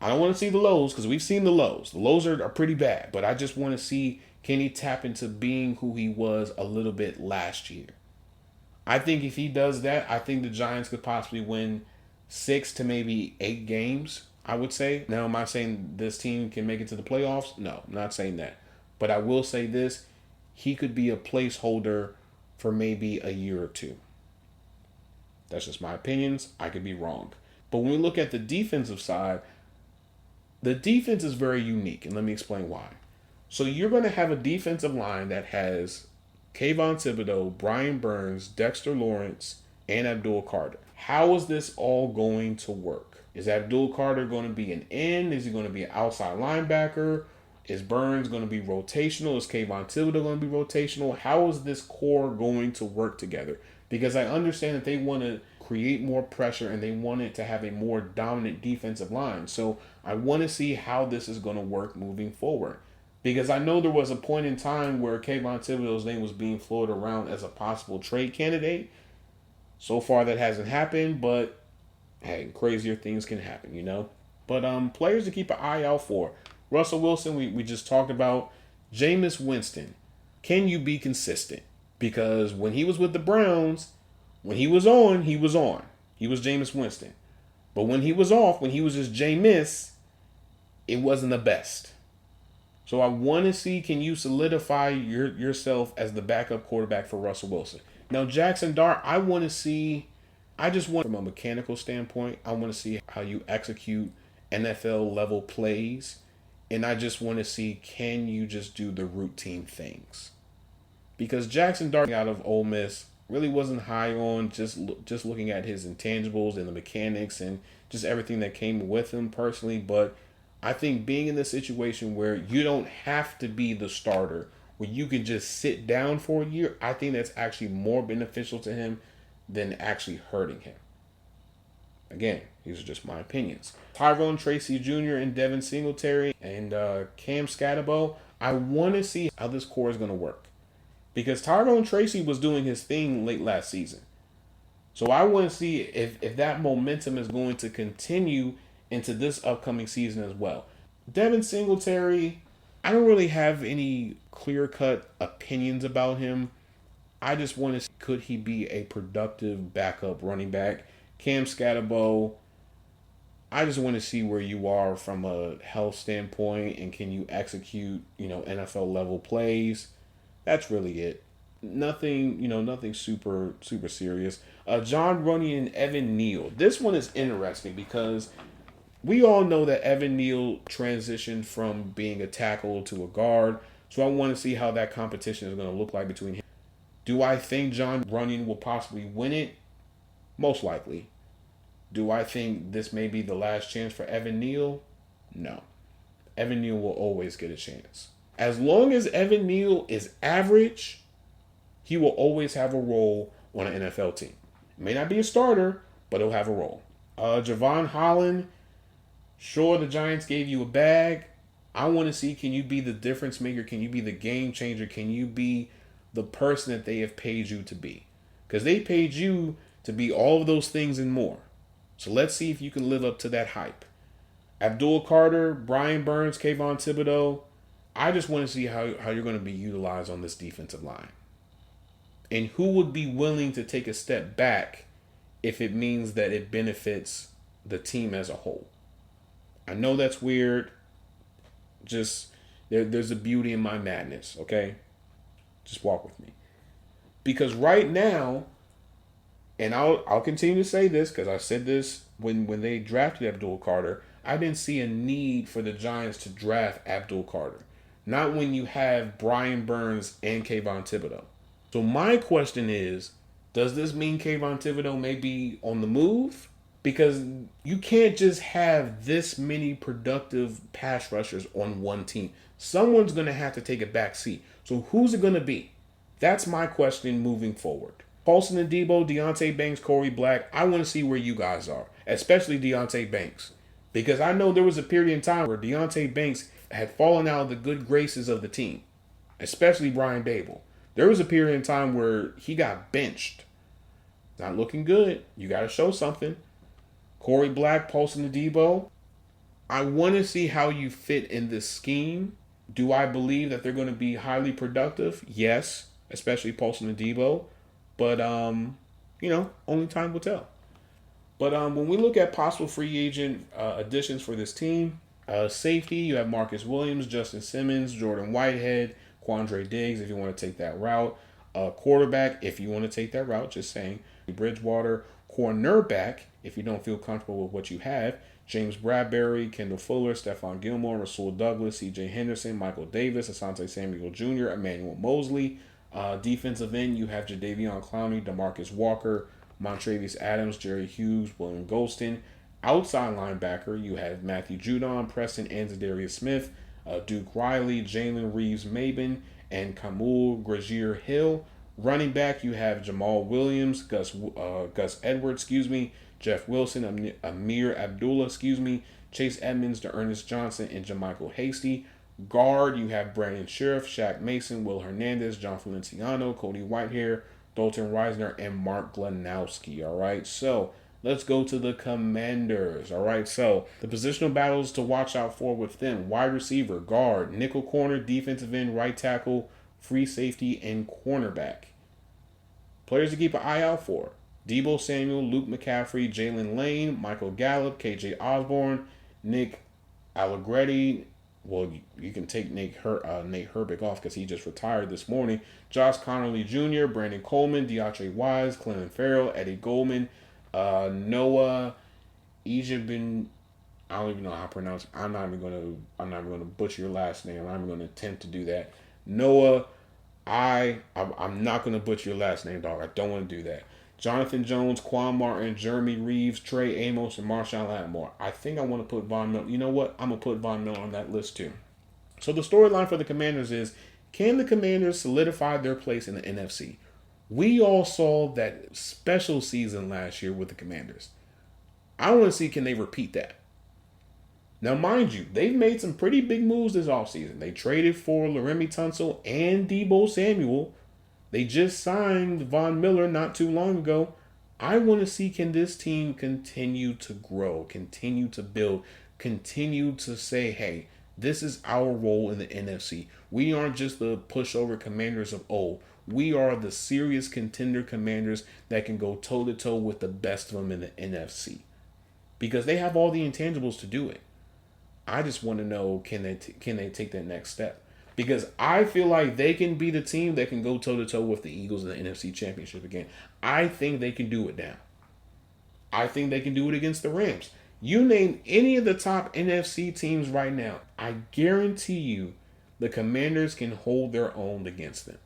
I don't want to see the lows, because we've seen the lows. The lows are pretty bad, but I just want to see, can he tap into being who he was a little bit last year? I think if he does that, I think the Giants could possibly win 6 to maybe 8 games, I would say. Now, am I saying this team can make it to the playoffs? No, I'm not saying that. But I will say this: he could be a placeholder for maybe a year or two. That's just my opinions. I could be wrong. But when we look at the defensive side, the defense is very unique, and let me explain why. So you're going to have a defensive line that has Kayvon Thibodeau, Brian Burns, Dexter Lawrence, and Abdul Carter. How is this all going to work? Is Abdul Carter going to be an end? Is he going to be an outside linebacker? Is Burns going to be rotational? Is Kayvon Thibodeau going to be rotational? How is this core going to work together? Because I understand that they want to create more pressure and they want it to have a more dominant defensive line. So I want to see how this is going to work moving forward. Because I know there was a point in time where Kayvon Thibodeau's name was being floated around as a possible trade candidate. So far that hasn't happened, but hey, crazier things can happen, you know. But players to keep an eye out for: Russell Wilson, we just talked about. Jameis Winston, can you be consistent? Because when he was with the Browns, when he was on, he was on. He was Jameis Winston. But when he was off, when he was just Jameis, it wasn't the best. So I want to see, can you solidify yourself as the backup quarterback for Russell Wilson? Now, Jackson Dart, I want to see, I just want, from a mechanical standpoint, I want to see how you execute NFL level plays. And I just want to see, can you just do the routine things? Because Jackson Dart out of Ole Miss really wasn't high on, just looking at his intangibles and the mechanics and just everything that came with him personally. But I think being in this situation where you don't have to be the starter, where you can just sit down for a year, I think that's actually more beneficial to him than actually hurting him. Again, these are just my opinions. Tyrone Tracy Jr. and Devin Singletary and Cam Scatterbo, I want to see how this core is going to work. Because Tyrone Tracy was doing his thing late last season. So I want to see if that momentum is going to continue into this upcoming season as well. Devin Singletary, I don't really have any clear-cut opinions about him. I just want to see, could he be a productive backup running back? Cam Scatterbo, I just want to see where you are from a health standpoint and can you execute, NFL level plays. That's really it. Nothing super serious. John Runyon and Evan Neal. This one is interesting because we all know that Evan Neal transitioned from being a tackle to a guard. So I want to see how that competition is going to look like between him. Do I think John Runyon will possibly win it? Most likely. Do I think this may be the last chance for Evan Neal? No. Evan Neal will always get a chance. As long as Evan Neal is average, he will always have a role on an NFL team. May not be a starter, but he'll have a role. Javon Holland, sure, the Giants gave you a bag. I want to see, can you be the difference maker? Can you be the game changer? Can you be the person that they have paid you to be? Because they paid you to be all of those things and more. So let's see if you can live up to that hype. Abdul Carter, Brian Burns, Kayvon Thibodeau. I just want to see how you're going to be utilized on this defensive line. And who would be willing to take a step back if it means that it benefits the team as a whole. I know that's weird. Just there's a beauty in my madness, okay? Just walk with me. Because right now, and I'll continue to say this because I said this when they drafted Abdul Carter, I didn't see a need for the Giants to draft Abdul Carter. Not when you have Brian Burns and Kayvon Thibodeau. So my question is, does this mean Kayvon Thibodeau may be on the move? Because you can't just have this many productive pass rushers on one team. Someone's going to have to take a back seat. So who's it going to be? That's my question moving forward. Paulson and Debo, Deontay Banks, Corey Black, I want to see where you guys are, especially Deontay Banks. Because I know there was a period in time where Deontay Banks had fallen out of the good graces of the team, especially Brian Dable. There was a period in time where he got benched. Not looking good. You got to show something. Corey Black, Paulson and Debo, I want to see how you fit in this scheme. Do I believe that they're going to be highly productive? Yes, especially Paulson and Debo. But, only time will tell. But when we look at possible free agent additions for this team, safety, you have Marcus Williams, Justin Simmons, Jordan Whitehead, Quandre Diggs, if you want to take that route. Quarterback, if you want to take that route, just saying. Bridgewater. Cornerback, if you don't feel comfortable with what you have, James Bradbury, Kendall Fuller, Stephon Gilmore, Rasul Douglas, C.J. Henderson, Michael Davis, Asante Samuel Jr., Emmanuel Mosley. Defensive end, you have Jadeveon Clowney, DeMarcus Walker, Montravius Adams, Jerry Hughes, William Golston. Outside linebacker, you have Matthew Judon, Preston Anzadarius Smith, Duke Riley, Jalen Reeves-Maben, and Kamul Grazier-Hill. Running back, you have Jamal Williams, Gus Edwards, Jeff Wilson, Amir Abdullah, Chase Edmonds, Ernest Johnson, and Jermichael Hasty. Guard, you have Brandon Sheriff, Shaq Mason, Will Hernandez, John Feliciano, Cody Whitehair, Dalton Reisner, and Mark Glanowski. All right, so let's go to the Commanders. All right, so the positional battles to watch out for with them: wide receiver, guard, nickel corner, defensive end, right tackle, free safety, and cornerback. Players to keep an eye out for: Deebo Samuel, Luke McCaffrey, Jalen Lane, Michael Gallup, KJ Osborne, Nick Allegretti. Well, you can take Nate Herbig off because he just retired this morning. Josh Connerly Jr., Brandon Coleman, DeAndre Wise, Clinton Farrell, Eddie Goldman, Noah Ejibin. I don't even know how to pronounce it. I'm not even gonna butcher your last name. I'm not even gonna attempt to do that. Noah, I'm not gonna butcher your last name, dog. I don't want to do that. Jonathan Jones, Quan Martin, Jeremy Reeves, Trey Amos, and Marshawn Lattimore. I think I want to put Von Miller. You know what? I'm going to put Von Miller on that list too. So the storyline for the Commanders is, can the Commanders solidify their place in the NFC? We all saw that special season last year with the Commanders. I want to see, can they repeat that? Now, mind you, they've made some pretty big moves this offseason. They traded for Laremy Tunsil and Deebo Samuel. They just signed Von Miller not too long ago. I want to see, can this team continue to grow, continue to build, continue to say, hey, this is our role in the NFC. We aren't just the pushover Commanders of old. We are the serious contender Commanders that can go toe-to-toe with the best of them in the NFC. Because they have all the intangibles to do it. I just want to know, can they take that next step? Because I feel like they can be the team that can go toe-to-toe with the Eagles in the NFC Championship again. I think they can do it now. I think they can do it against the Rams. You name any of the top NFC teams right now, I guarantee you the Commanders can hold their own against them.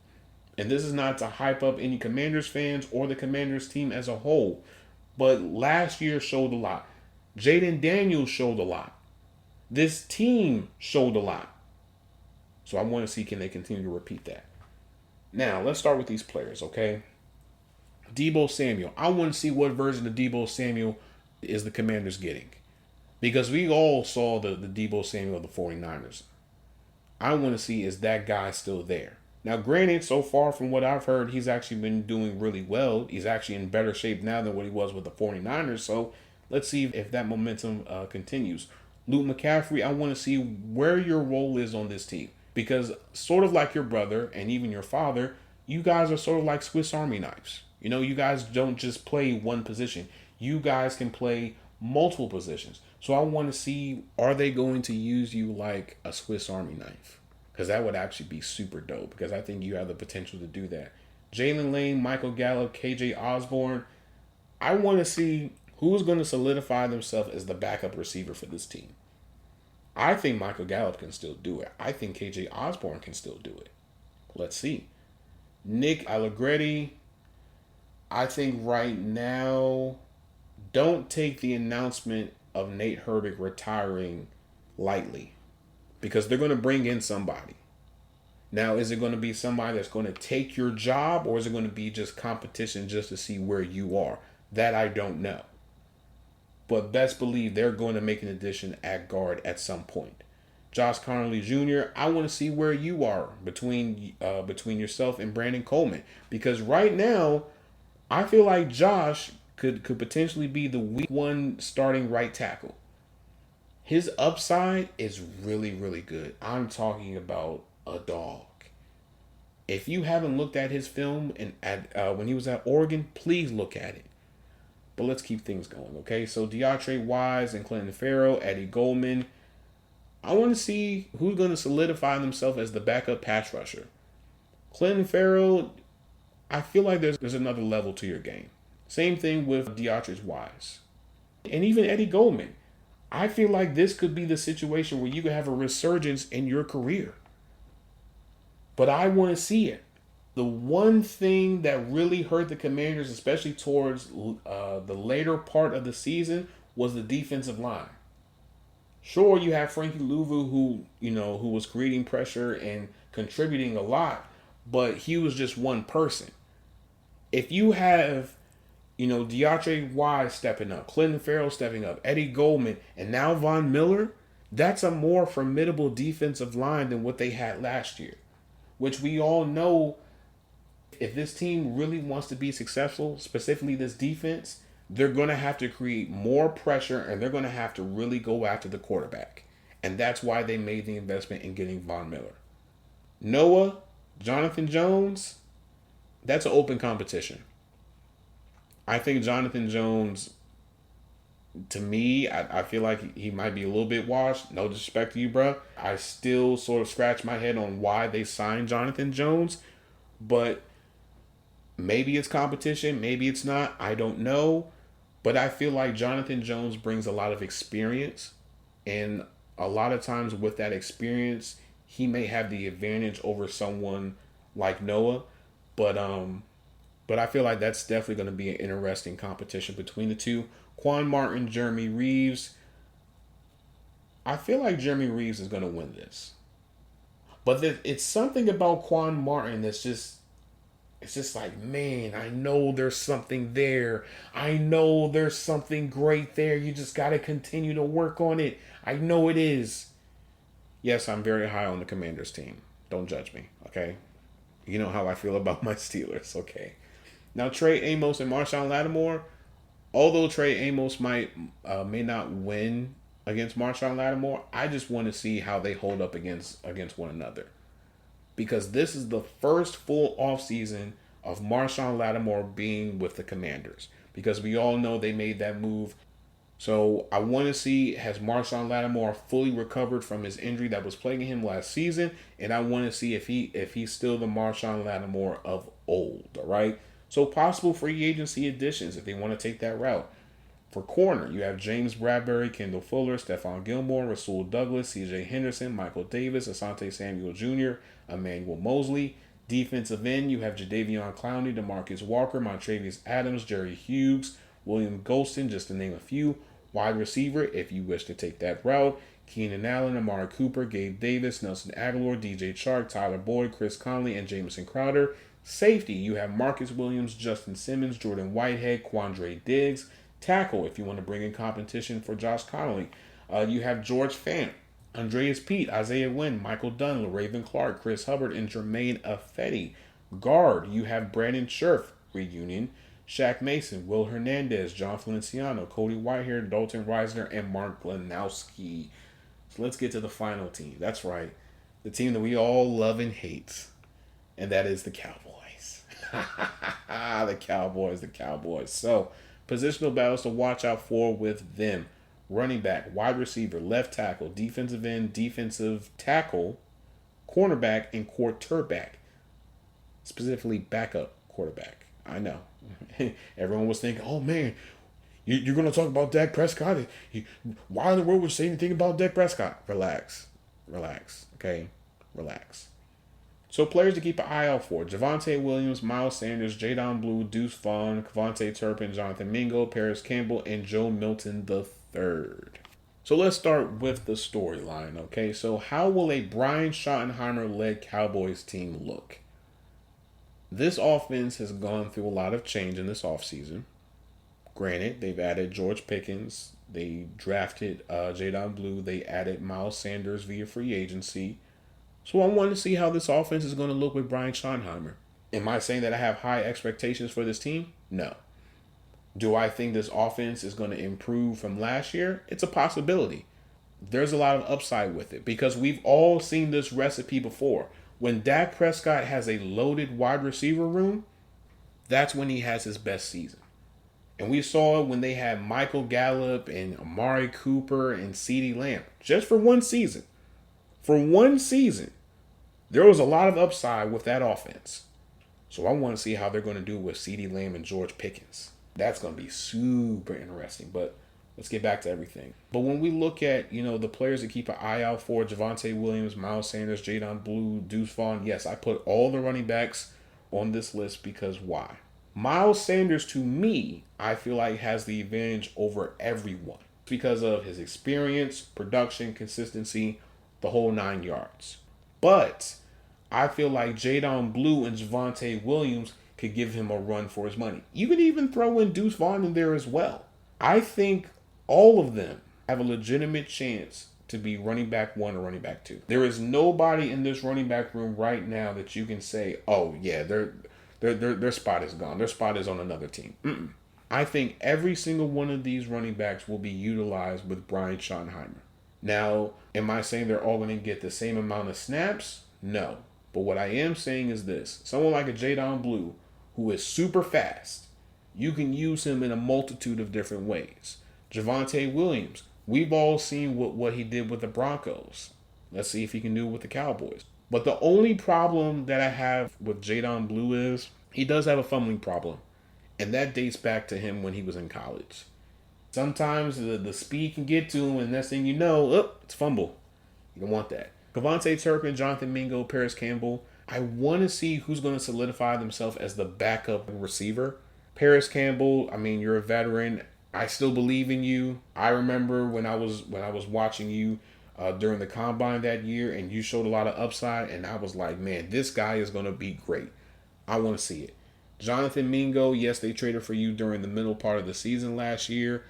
And this is not to hype up any Commanders fans or the Commanders team as a whole, but last year showed a lot. Jaden Daniels showed a lot. This team showed a lot. So I want to see, can they continue to repeat that? Now, let's start with these players, okay? Deebo Samuel. I want to see what version of Deebo Samuel is the Commanders getting. Because we all saw the Deebo Samuel of the 49ers. I want to see, is that guy still there? Now, granted, so far from what I've heard, he's actually been doing really well. He's actually in better shape now than what he was with the 49ers. So let's see if that momentum continues. Luke McCaffrey, I want to see where your role is on this team. Because sort of like your brother and even your father, you guys are sort of like Swiss Army knives. You know, you guys don't just play one position. You guys can play multiple positions. So I want to see, are they going to use you like a Swiss Army knife? Because that would actually be super dope. Because I think you have the potential to do that. Jalen Lane, Michael Gallup, KJ Osborne. I want to see who's going to solidify themselves as the backup receiver for this team. I think Michael Gallup can still do it. I think KJ Osborne can still do it. Let's see. Nick Allegretti. I think right now, don't take the announcement of Nate Herbig retiring lightly. Because they're going to bring in somebody. Now, is it going to be somebody that's going to take your job, or is it going to be just competition just to see where you are? That I don't know. But best believe they're going to make an addition at guard at some point. Josh Connolly Jr., I want to see where you are between yourself and Brandon Coleman. Because right now, I feel like Josh could potentially be the week one starting right tackle. His upside is really, really good. I'm talking about a dog. If you haven't looked at his film when he was at Oregon, please look at it. But let's keep things going, okay? So Deontay Wise and Clinton Farrell, Eddie Goldman. I want to see who's going to solidify themselves as the backup pass rusher. Clinton Farrell, I feel like there's another level to your game. Same thing with Deontay Wise. And even Eddie Goldman. I feel like this could be the situation where you could have a resurgence in your career. But I want to see it. The one thing that really hurt the Commanders, especially towards the later part of the season, was the defensive line. Sure, you have Frankie Louvu who was creating pressure and contributing a lot, but he was just one person. If you have Deontay Wise stepping up, Clinton Farrell stepping up, Eddie Goldman, and now Von Miller, that's a more formidable defensive line than what they had last year. Which we all know, if this team really wants to be successful, specifically this defense, they're going to have to create more pressure and they're going to have to really go after the quarterback. And that's why they made the investment in getting Von Miller. Noah, Jonathan Jones, that's an open competition. I think Jonathan Jones, to me, I feel like he might be a little bit washed. No disrespect to you, bro. I still sort of scratch my head on why they signed Jonathan Jones. But maybe it's competition. Maybe it's not. I don't know. But I feel like Jonathan Jones brings a lot of experience. And a lot of times with that experience, he may have the advantage over someone like Noah. But I feel like that's definitely going to be an interesting competition between the two. Quan Martin, Jeremy Reeves. I feel like Jeremy Reeves is going to win this. But it's something about Quan Martin that's just, it's just like, man, I know there's something there. I know there's something great there. You just got to continue to work on it. I know it is. Yes, I'm very high on the Commanders team. Don't judge me, okay? You know how I feel about my Steelers, okay? Now, Trey Amos and Marshawn Lattimore, although Trey Amos may not win against Marshawn Lattimore, I just want to see how they hold up against one another. Because this is the first full offseason of Marshawn Lattimore being with the Commanders. Because we all know they made that move. So I want to see, has Marshawn Lattimore fully recovered from his injury that was plaguing him last season? And I want to see if he's still the Marshawn Lattimore of old, all right? So possible free agency additions if they want to take that route. For corner, you have James Bradbury, Kendall Fuller, Stephon Gilmore, Rasul Douglas, C.J. Henderson, Michael Davis, Asante Samuel Jr., Emmanuel Mosley. Defensive end, you have Jadeveon Clowney, DeMarcus Walker, Montravius Adams, Jerry Hughes, William Golston, just to name a few. Wide receiver, if you wish to take that route, Keenan Allen, Amari Cooper, Gabe Davis, Nelson Aguilar, DJ Chark, Tyler Boyd, Chris Conley, and Jamison Crowder. Safety, you have Marcus Williams, Justin Simmons, Jordan Whitehead, Quandre Diggs. Tackle, if you want to bring in competition for Josh Connolly, you have George Fant, Andreas Pete, Isaiah Wynn, Michael Dunn, Raven Clark, Chris Hubbard, and Jermaine Afeti. Guard, you have Brandon Scherf, reunion, Shaq Mason, Will Hernandez, John Feliciano, Cody Whitehair, Dalton Reisner, and Mark Glanowski. So let's get to the final team. That's right, the team that we all love and hate, and that is the Cowboys. The Cowboys. So, positional battles to watch out for with them. Running back, wide receiver, left tackle, defensive end, defensive tackle, cornerback, and quarterback. Specifically, backup quarterback. I know. Everyone was thinking, oh man, you're going to talk about Dak Prescott? Why in the world would you say anything about Dak Prescott? Relax, okay? Relax. So players to keep an eye out for: Javonte Williams, Miles Sanders, Jadon Blue, Deuce Vaughn, Kevontae Turpin, Jonathan Mingo, Paris Campbell, and Joe Milton III. So let's start with the storyline, okay? So how will a Brian Schottenheimer-led Cowboys team look? This offense has gone through a lot of change in this offseason. Granted, they've added George Pickens. They drafted Jadon Blue. They added Miles Sanders via free agency. So I want to see how this offense is going to look with Brian Schottenheimer. Am I saying that I have high expectations for this team? No. Do I think this offense is going to improve from last year? It's a possibility. There's a lot of upside with it because we've all seen this recipe before. When Dak Prescott has a loaded wide receiver room, that's when he has his best season. And we saw it when they had Michael Gallup and Amari Cooper and CeeDee Lamb just for one season. For one season, there was a lot of upside with that offense. So I want to see how they're going to do with CeeDee Lamb and George Pickens. That's going to be super interesting, but let's get back to everything. But when we look at, the players to keep an eye out for: Javonte Williams, Miles Sanders, Jadon Blue, Deuce Vaughn. Yes, I put all the running backs on this list because why? Miles Sanders, to me, I feel like has the advantage over everyone because of his experience, production, consistency, the whole 9 yards. But I feel like Jadon Blue and Javonte Williams could give him a run for his money. You could even throw in Deuce Vaughn in there as well. I think all of them have a legitimate chance to be running back 1 or running back 2. There is nobody in this running back room right now that you can say, oh yeah, their spot is gone. Their spot is on another team. I think every single one of these running backs will be utilized with Brian Schottenheimer. Now, am I saying they're all going to get the same amount of snaps? No. But what I am saying is this. Someone like a Jadon Blue, who is super fast, you can use him in a multitude of different ways. Javonte Williams, we've all seen what he did with the Broncos. Let's see if he can do it with the Cowboys. But the only problem that I have with Jadon Blue is he does have a fumbling problem. And that dates back to him when he was in college. Sometimes the speed can get to him, and next thing you know, it's fumble. You don't want that. Kevontae Turpin, Jonathan Mingo, Paris Campbell. I want to see who's going to solidify themselves as the backup receiver. Paris Campbell, you're a veteran. I still believe in you. I remember when I was watching you during the combine that year, and you showed a lot of upside, and I was like, man, this guy is going to be great. I want to see it. Jonathan Mingo, yes, they traded for you during the middle part of the season last year.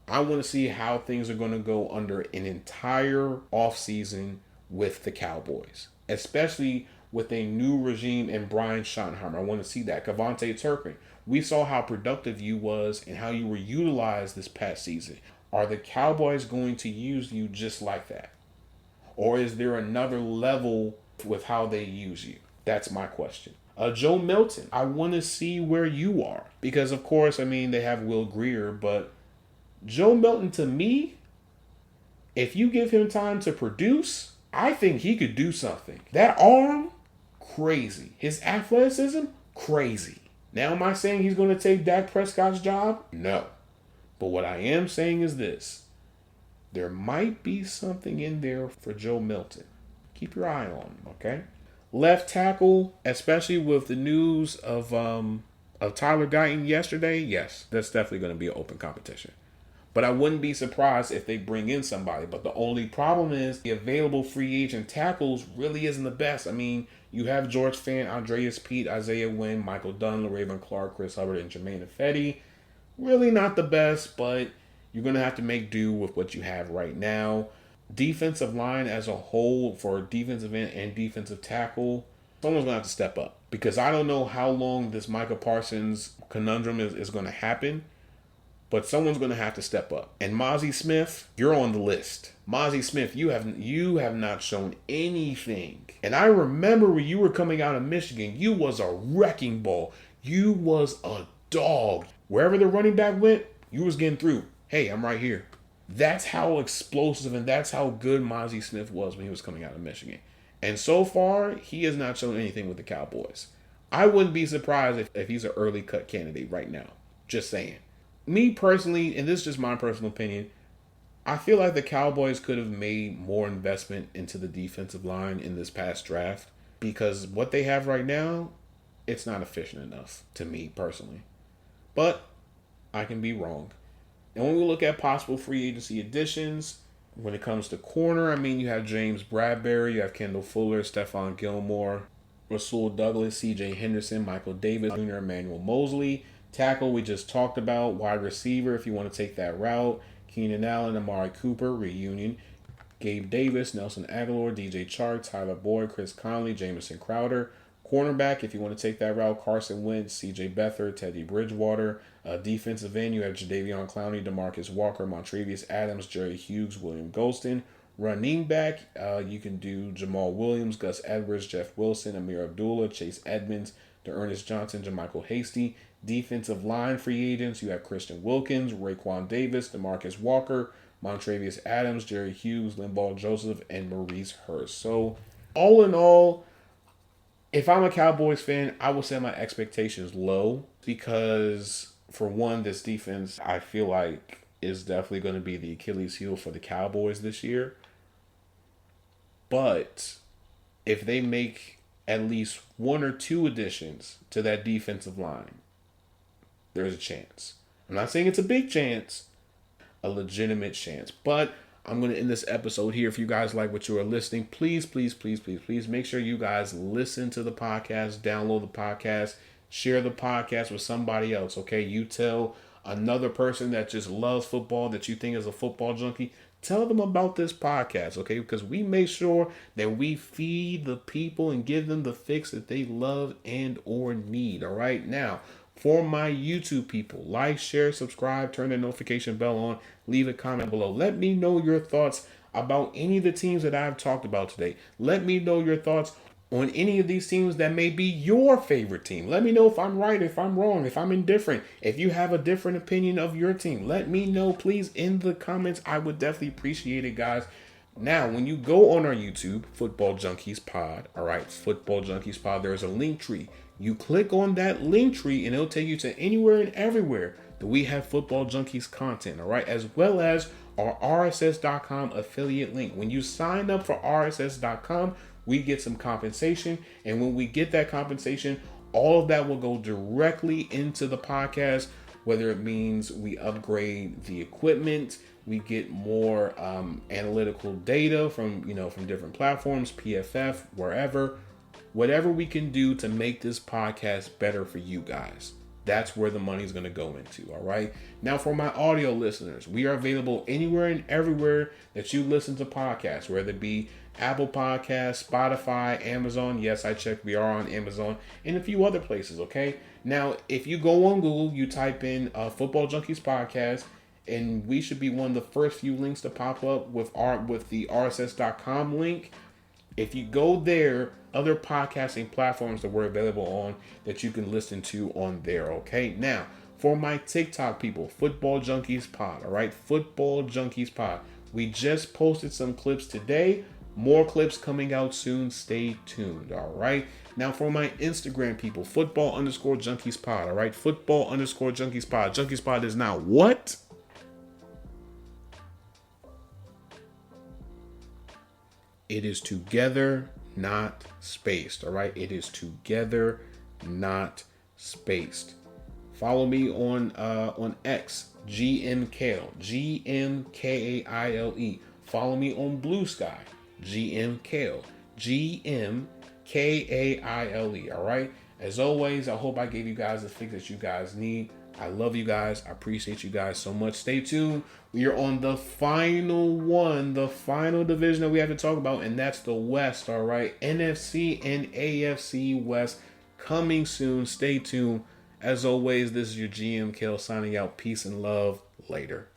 I want to see how things are going to go under an entire offseason with the Cowboys, especially with a new regime and Brian Schottenheimer. I want to see that. Kevontae Turpin, we saw how productive you was and how you were utilized this past season. Are the Cowboys going to use you just like that? Or is there another level with how they use you? That's my question. Joe Milton, I want to see where you are. Because, of course, they have Will Grier, but Joe Milton, to me, if you give him time to produce, I think he could do something. That arm, crazy. His athleticism, crazy. Now, am I saying he's going to take Dak Prescott's job? No. But what I am saying is this. There might be something in there for Joe Milton. Keep your eye on him, okay? Left tackle, especially with the news of Tyler Guyton yesterday, yes, that's definitely going to be an open competition. But I wouldn't be surprised if they bring in somebody. But the only problem is the available free agent tackles really isn't the best. I mean, you have George Fant, Andreas Pete, Isaiah Wynn, Michael Dunn, Raven Clark, Chris Hubbard, and Jermaine Ifedi. Really not the best, but you're going to have to make do with what you have right now. Defensive line as a whole, for defensive end and defensive tackle, someone's going to have to step up. Because I don't know how long this Micah Parsons conundrum is going to happen. But someone's going to have to step up. And Mozzie Smith, you're on the list. Mozzie Smith, you have not shown anything. And I remember when you were coming out of Michigan, you was a wrecking ball. You was a dog. Wherever the running back went, you was getting through. Hey, I'm right here. That's how explosive and that's how good Mozzie Smith was when he was coming out of Michigan. And so far, he has not shown anything with the Cowboys. I wouldn't be surprised if he's an early cut candidate right now. Just saying. Me personally, and this is just my personal opinion, I feel like the Cowboys could have made more investment into the defensive line in this past draft, because what they have right now, it's not efficient enough to me personally. But I can be wrong. And when we look at possible free agency additions, when it comes to corner, I mean, you have James Bradbury, you have Kendall Fuller, Stephon Gilmore, Rasul Douglas, C.J. Henderson, Michael Davis Jr., Emmanuel Mosley. Tackle, we just talked about. Wide receiver, if you want to take that route. Keenan Allen, Amari Cooper, reunion. Gabe Davis, Nelson Aguilar, DJ Chark, Tyler Boyd, Chris Conley, Jamison Crowder. Cornerback, if you want to take that route, Carson Wentz, C.J. Beathard, Teddy Bridgewater. Defensive end, you have Jadeveon Clowney, DeMarcus Walker, Montravius Adams, Jerry Hughes, William Golston. Running back, you can do Jamal Williams, Gus Edwards, Jeff Wilson, Amir Abdullah, Chase Edmonds, Ernest Johnson, JaMychal Hasty. Defensive line free agents, you have Christian Wilkins, Raekwon Davis, DeMarcus Walker, Montravius Adams, Jerry Hughes, Linval Joseph, and Maurice Hurst. So, all in all, if I'm a Cowboys fan, I would set my expectations low because, for one, this defense, I feel like, is definitely going to be the Achilles heel for the Cowboys this year. But if they make at least one or two additions to that defensive line, there's a chance. I'm not saying it's a big chance, a legitimate chance. But I'm going to end this episode here. If you guys like what you are listening, please make sure you guys listen to the podcast, download the podcast, share the podcast with somebody else, okay? You tell another person that just loves football, that you think is a football junkie, tell them about this podcast, okay? Because we make sure that we feed the people and give them the fix that they love and or need, all right? Now, for my YouTube people, like, share, subscribe, turn the notification bell on, leave a comment below. Let me know your thoughts about any of the teams that I've talked about today. Let me know your thoughts on any of these teams that may be your favorite team. Let me know if I'm right, if I'm wrong, if I'm indifferent. If you have a different opinion of your team, let me know, please, in the comments. I would definitely appreciate it, guys. Now, when you go on our YouTube, Football Junkies Pod, all right, Football Junkies Pod, there's a link tree. You click on that link tree and it'll take you to anywhere and everywhere that we have Football Junkies content, all right, as well as our RSS.com affiliate link. When you sign up for RSS.com, we get some compensation, and when we get that compensation, all of that will go directly into the podcast, whether it means we upgrade the equipment, we get more analytical data from different platforms, PFF, wherever. Whatever we can do to make this podcast better for you guys, that's where the money's going to go into, all right? Now, for my audio listeners, we are available anywhere and everywhere that you listen to podcasts, whether it be Apple Podcasts, Spotify, Amazon. Yes, I checked. We are on Amazon and a few other places, okay? Now, if you go on Google, you type in Football Junkies Podcast, and we should be one of the first few links to pop up with the RSS.com link. If you go there, other podcasting platforms that we're available on that you can listen to on there, okay? Now, for my TikTok people, Football Junkies Pod, all right? Football Junkies Pod. We just posted some clips today. More clips coming out soon. Stay tuned, all right? Now, for my Instagram people, Football_Junkies Pod, all right? Football_Junkies Pod. Junkies Pod is now what? It is together, not spaced, all right? It is together, not spaced. Follow me on X, GMKale, GMKAILE. Follow me on Blue Sky, GMKale, GMKAILE. All right. As always, I hope I gave you guys the fix that you guys need. I love you guys. I appreciate you guys so much. Stay tuned. We are on the final one, the final division that we have to talk about, and that's the West. All right. NFC and AFC West coming soon. Stay tuned. As always, this is your GM Kale signing out. Peace and love. Later.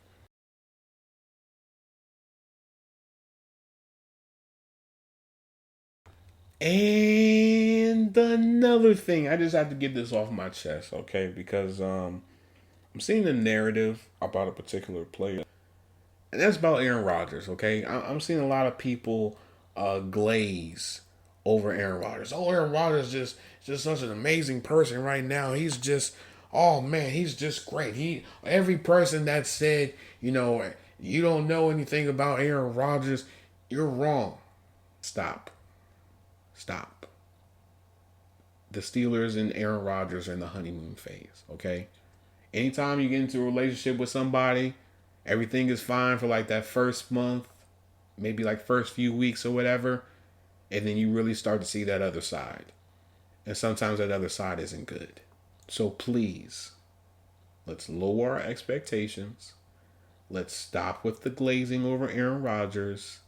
And another thing, I just have to get this off my chest, okay? Because I'm seeing a narrative about a particular player, and that's about Aaron Rodgers, okay? I'm seeing a lot of people glaze over Aaron Rodgers. Oh, Aaron Rodgers just such an amazing person right now. He's just, oh man, he's just great. Every person that said, you don't know anything about Aaron Rodgers, you're wrong. Stop. The Steelers and Aaron Rodgers are in the honeymoon phase, okay? Anytime you get into a relationship with somebody, everything is fine for like that first month, maybe like first few weeks or whatever, and then you really start to see that other side. And sometimes that other side isn't good. So please, let's lower our expectations. Let's stop with the glazing over Aaron Rodgers.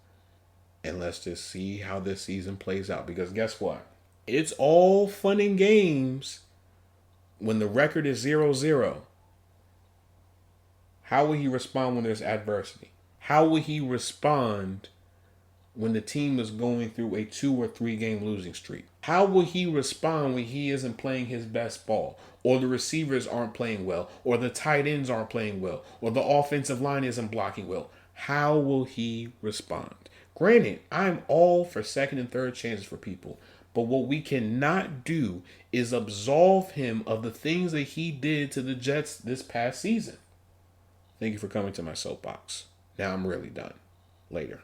And let's just see how this season plays out. Because guess what? It's all fun and games when the record is 0-0. How will he respond when there's adversity? How will he respond when the team is going through a 2 or 3 game losing streak? How will he respond when he isn't playing his best ball, or the receivers aren't playing well, or the tight ends aren't playing well, or the offensive line isn't blocking well? How will he respond? Granted, I'm all for second and third chances for people, but what we cannot do is absolve him of the things that he did to the Jets this past season. Thank you for coming to my soapbox. Now I'm really done. Later.